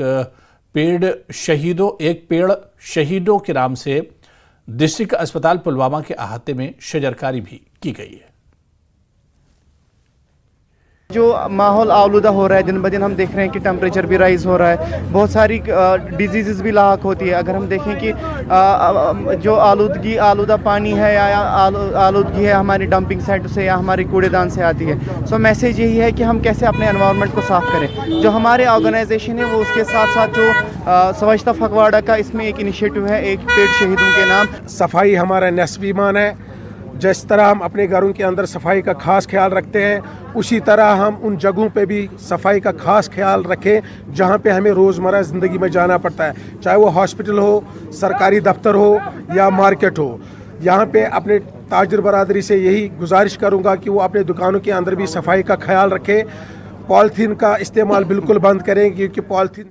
पेड़ शहीदों के नाम से डिस्ट्रिक्ट अस्पताल पुलवामा के अहाते में शजरकारी भी की गई है। जो माहौल आलूदा हो रहा है, दिन ब दिन हम देख रहे हैं कि टेम्परेचर भी राइज हो रहा है, बहुत सारी डिजीज़ भी लाक होती है। अगर हम देखें कि जो आलूदा पानी है या आलूदगी है हमारी डंपिंग साइट से या हमारे कूड़ेदान से आती है। सो मैसेज यही है कि हम कैसे अपने एनवायरनमेंट को साफ़ करें। जो हमारे ऑर्गेनाइजेशन है वो उसके साथ साथ जो स्वच्छता फगवाड़ा का इसमें एक इनिशिएटिव है, एक पेड़ शहीदों के नाम। सफाई हमारा नेस्फ ईमान है। जिस तरह हम अपने घरों के अंदर सफाई का खास ख्याल रखते हैं, उसी तरह हम उन जगहों पे भी सफाई का खास ख्याल रखें जहाँ पे हमें रोज़मर्रा ज़िंदगी में जाना पड़ता है, चाहे वो हॉस्पिटल हो, सरकारी दफ्तर हो या मार्केट हो। यहाँ पे अपने ताजिर बरादरी से यही गुजारिश करूँगा कि वो अपने दुकानों के अंदर भी सफाई का ख्याल रखें। पॉलीथीन का इस्तेमाल बिल्कुल बंद करें, क्योंकि पॉलीथीन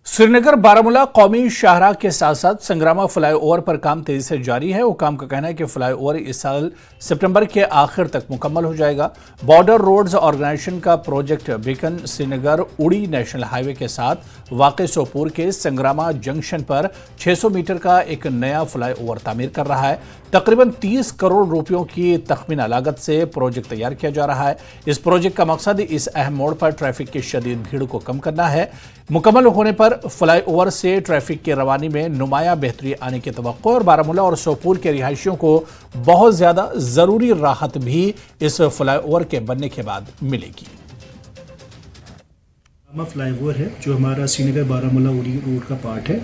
श्रीनगर बारामूला कौमी शाहराह के साथ साथ संग्रामा फ्लाईओवर पर काम तेजी से जारी है। हुकाम का कहना है कि फ्लाईओवर इस साल सितंबर के आखिर तक मुकम्मल हो जाएगा। बॉर्डर रोड्स ऑर्गेनाइजेशन का प्रोजेक्ट बीकन श्रीनगर उड़ी नेशनल हाईवे के साथ वाक़े सोपोर के संग्रामा जंक्शन पर 600 मीटर का एक नया फ्लाईओवर तामीर कर रहा है। तकरीबन 30 करोड़ रुपयों की तखमीना लागत से प्रोजेक्ट तैयार किया जा रहा है। इस प्रोजेक्ट का मकसद इस अहम मोड़ पर ट्रैफिक की शदीद भीड़ को कम करना है। मुकम्मल होने पर फ्लाईओवर से ट्रैफिक की रवानी में नुमाया बेहतरी आने की तवक्को और बारामूला और सोपोर के रिहायशियों को बहुत ज्यादा जरूरी राहत भी इस फ्लाईओवर के बनने के बाद मिलेगी। फ्लाईओवर है जो हमारा श्रीनगर बारामूला उड़ी रोड का पार्ट है।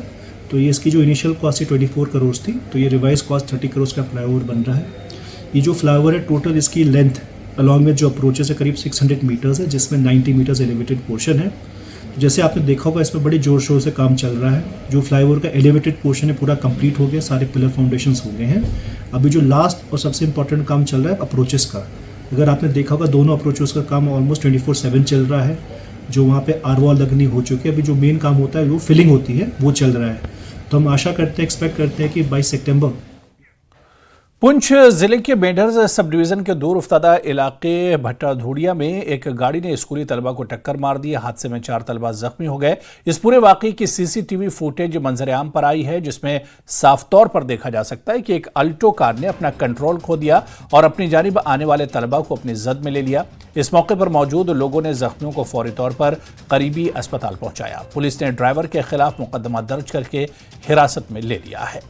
तो ये इसकी जो इनिशियल कॉस्ट 24 करोड़ थी, तो ये रिवाइज कॉस्ट 30 करोड़ का फ्लाईओवर बन रहा है। ये जो फ्लाईओवर है टोटल इसकी लेंथ अलॉन्ग में जो अप्रोचेस है करीब 600 मीटर्स है, जिसमें 90 मीटर्स एलिवेटेड पोर्शन है। जैसे आपने देखा होगा इसमें बड़े जोर शोर से काम चल रहा है। जो फ्लाईओवर का एलिवेटेड पोर्शन है पूरा कंप्लीट हो गया, सारे पिलर फाउंडेशंस हो गए हैं। अभी जो लास्ट और सबसे इंपॉर्टेंट काम चल रहा है अप्रोचेस का। अगर आपने देखा होगा दोनों अप्रोचेस का काम ऑलमोस्ट 24/7 चल रहा है। जो वहाँ पे आरवॉल लगनी हो चुकी है, अभी जो मेन काम होता है वो फिलिंग होती है वो चल रहा है। तो हम आशा करते हैं, एक्सपेक्ट करते हैं कि 22 सितंबर। पुंछ जिले के मेंढर सब डिवीजन के दूर उफ्तादा इलाके भट्टा धूड़िया में एक गाड़ी ने स्कूली तलबा को टक्कर मार दी। हादसे में 4 तलबा जख्मी हो गए। इस पूरे वाकये की सीसीटीवी फुटेज मंजर आम पर आई है, जिसमें साफ तौर पर देखा जा सकता है कि एक अल्टो कार ने अपना कंट्रोल खो दिया और अपनी जानिब आने वाले तलबा को अपनी जद में ले लिया। इस मौके पर मौजूद लोगों ने जख्मियों को फौरी तौर पर करीबी अस्पताल पहुंचाया। पुलिस ने ड्राइवर के खिलाफ मुकदमा दर्ज करके हिरासत में ले लिया है।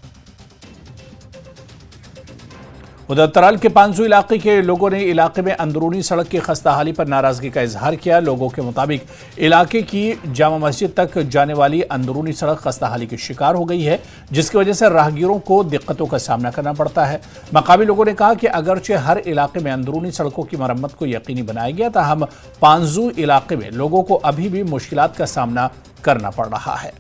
उधर तराल के पांजू इलाके के लोगों ने इलाके में अंदरूनी सड़क की खस्ताहाली पर नाराजगी का इजहार किया। लोगों के मुताबिक इलाके की जामा मस्जिद तक जाने वाली अंदरूनी सड़क खस्ताहाली की शिकार हो गई है, जिसकी वजह से राहगीरों को दिक्कतों का सामना करना पड़ता है। मकामी लोगों ने कहा कि अगरचे हर इलाके में अंदरूनी सड़कों की मरम्मत को यकीनी बनाया गया, ताहम पांजू इलाके में लोगों को अभी भी मुश्किलात का सामना करना पड़ रहा है।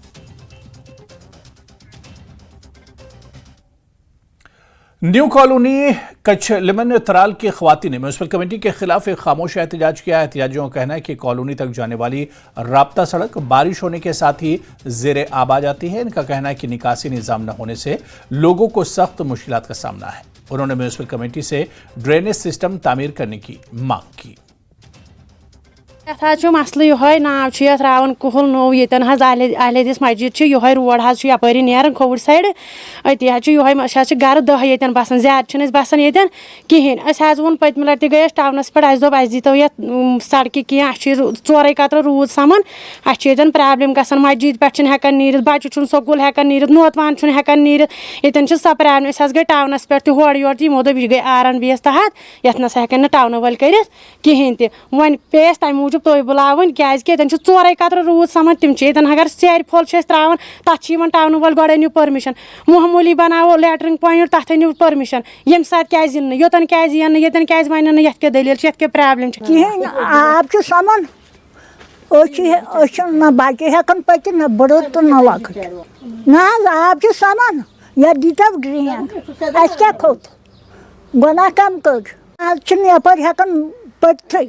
न्यू कॉलोनी कच्छ लिमन तराल की खवातीन ने म्यूनसिपल कमेटी के खिलाफ एक खामोश एहतजाज किया। एहतजाजियों का कहना है कि कॉलोनी तक जाने वाली राब्ता सड़क बारिश होने के साथ ही जेरे आब आ जाती है। इनका कहना है कि निकासी निजाम न होने से लोगों को सख्त मुश्किलात का सामना है। उन्होंने म्यूनसिपल कमेटी से ड्रेनेज सिस्टम तामीर करने की मांग की। मसल ये नाव त्रावन कुहल नो यन अहलदीस मस्जिद ये रोड यपारी नेरान खोवड़ साइड अति ये गर 10 ये बसान ज्यादा बसान ये कहें वो पतम लट गई टाउनस पे दोप दीतो ये सड़क कह 4 कतर रूद सामान ये प्रॉब्लम ग मस्जिद पे हेकान नीर बच्चे स्कूल हेकान नीर नोतवान हेकान नीर ये सो प्रॉब्लम गई टाउनस पे होड़ योर तमो दोप यह गई RNB तहत ये हेकान टाउन वाल कर कहें वन पे तम मूजूब तुम बुलावन क्या 4 कतर रूद सामान तम अगर सेर फल त्रावान तथ टाउन वाल गो अनु परमिशन मामूली बनावो लेटरिंग पॉइंट तथ अनु परमिशन ये सात क्या योतन क्या ये क्या वन ये क्या दलील ये प्रॉब्लम कहें आब सामान ना बच्चे हेकान पकि ना बड़ तो ना लकट ना आब सामान या दीतव ड्रेन क्या खोत गुनाह कम कर आज यपर हेकान पकथै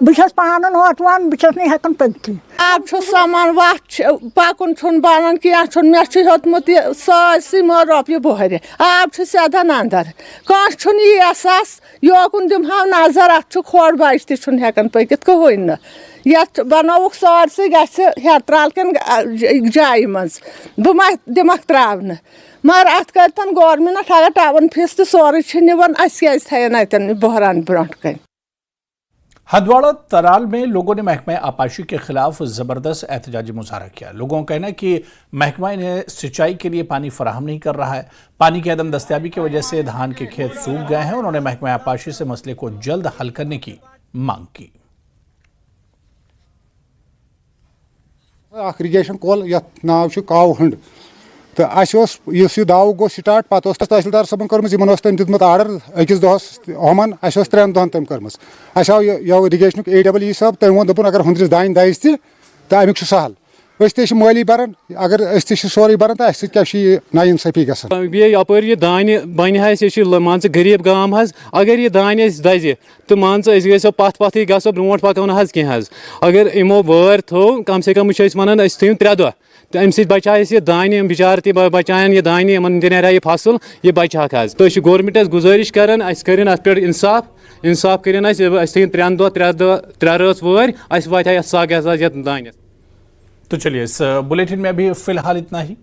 बस पान नोटवान बस हेकान पकथै आब सामान वत पकुन बनान क्या मे हेतमुत सासी मो रोपये बहर आब सदन अंदर कस एहसास योकुन दिमहा नजर अत खोड़ बच तेकान पकित कहें ये बनोक सारसे गत्राल कन जाय मज बह दिमक त्रावन मगर अत करतन गवर्नमेंट अगर टावन फीस तो सोरे निवान अतन बहरान ब्रोह कन। हदवाड़ा तराल में लोगों ने महकमा आपाशी के खिलाफ जबरदस्त एहतजाजी मुजाहरा किया। लोगों का कहना है कि महकमा इन्हें सिंचाई के लिए पानी फराहम नहीं कर रहा है। पानी की अदम दस्तयाबी की वजह से धान के खेत सूख गए हैं। उन्होंने महकमा आपाशी से मसले को जल्द हल करने की मांग की। इरिगेशन कॉल नाव काव हंड तो इस दाव गो स्टार्ट पे तहसीलदार सबन कर्म तम दितमुत आर्डर अकिस दोहस हमन 3 दोहन तम कर्म आव यौ इरिगेशन AEE सब तम वो दोपन अगर 100 दान दाइज तो अमुक सहल अस माली बरान अगर सोरे बरान तो क्या नाइंसाफी यपर यह दान बन मान गरीब गाम अगर यह दान दज तो मान गो पथ गो ब्रो पकान कह अगर यमो वार थो कम से कम वन थो 3 दह तो अम सत बचा यह दान बिचार त बचान यह दान इन दिन ये फसल यह बचहक हज तो गवर्नमेंटस गुजारिश करान कर अत पे इंसाफ कर थन 3 रच वर वात सग एजाज दान। तो चलिए इस बुलेटिन में अभी फिलहाल इतना ही।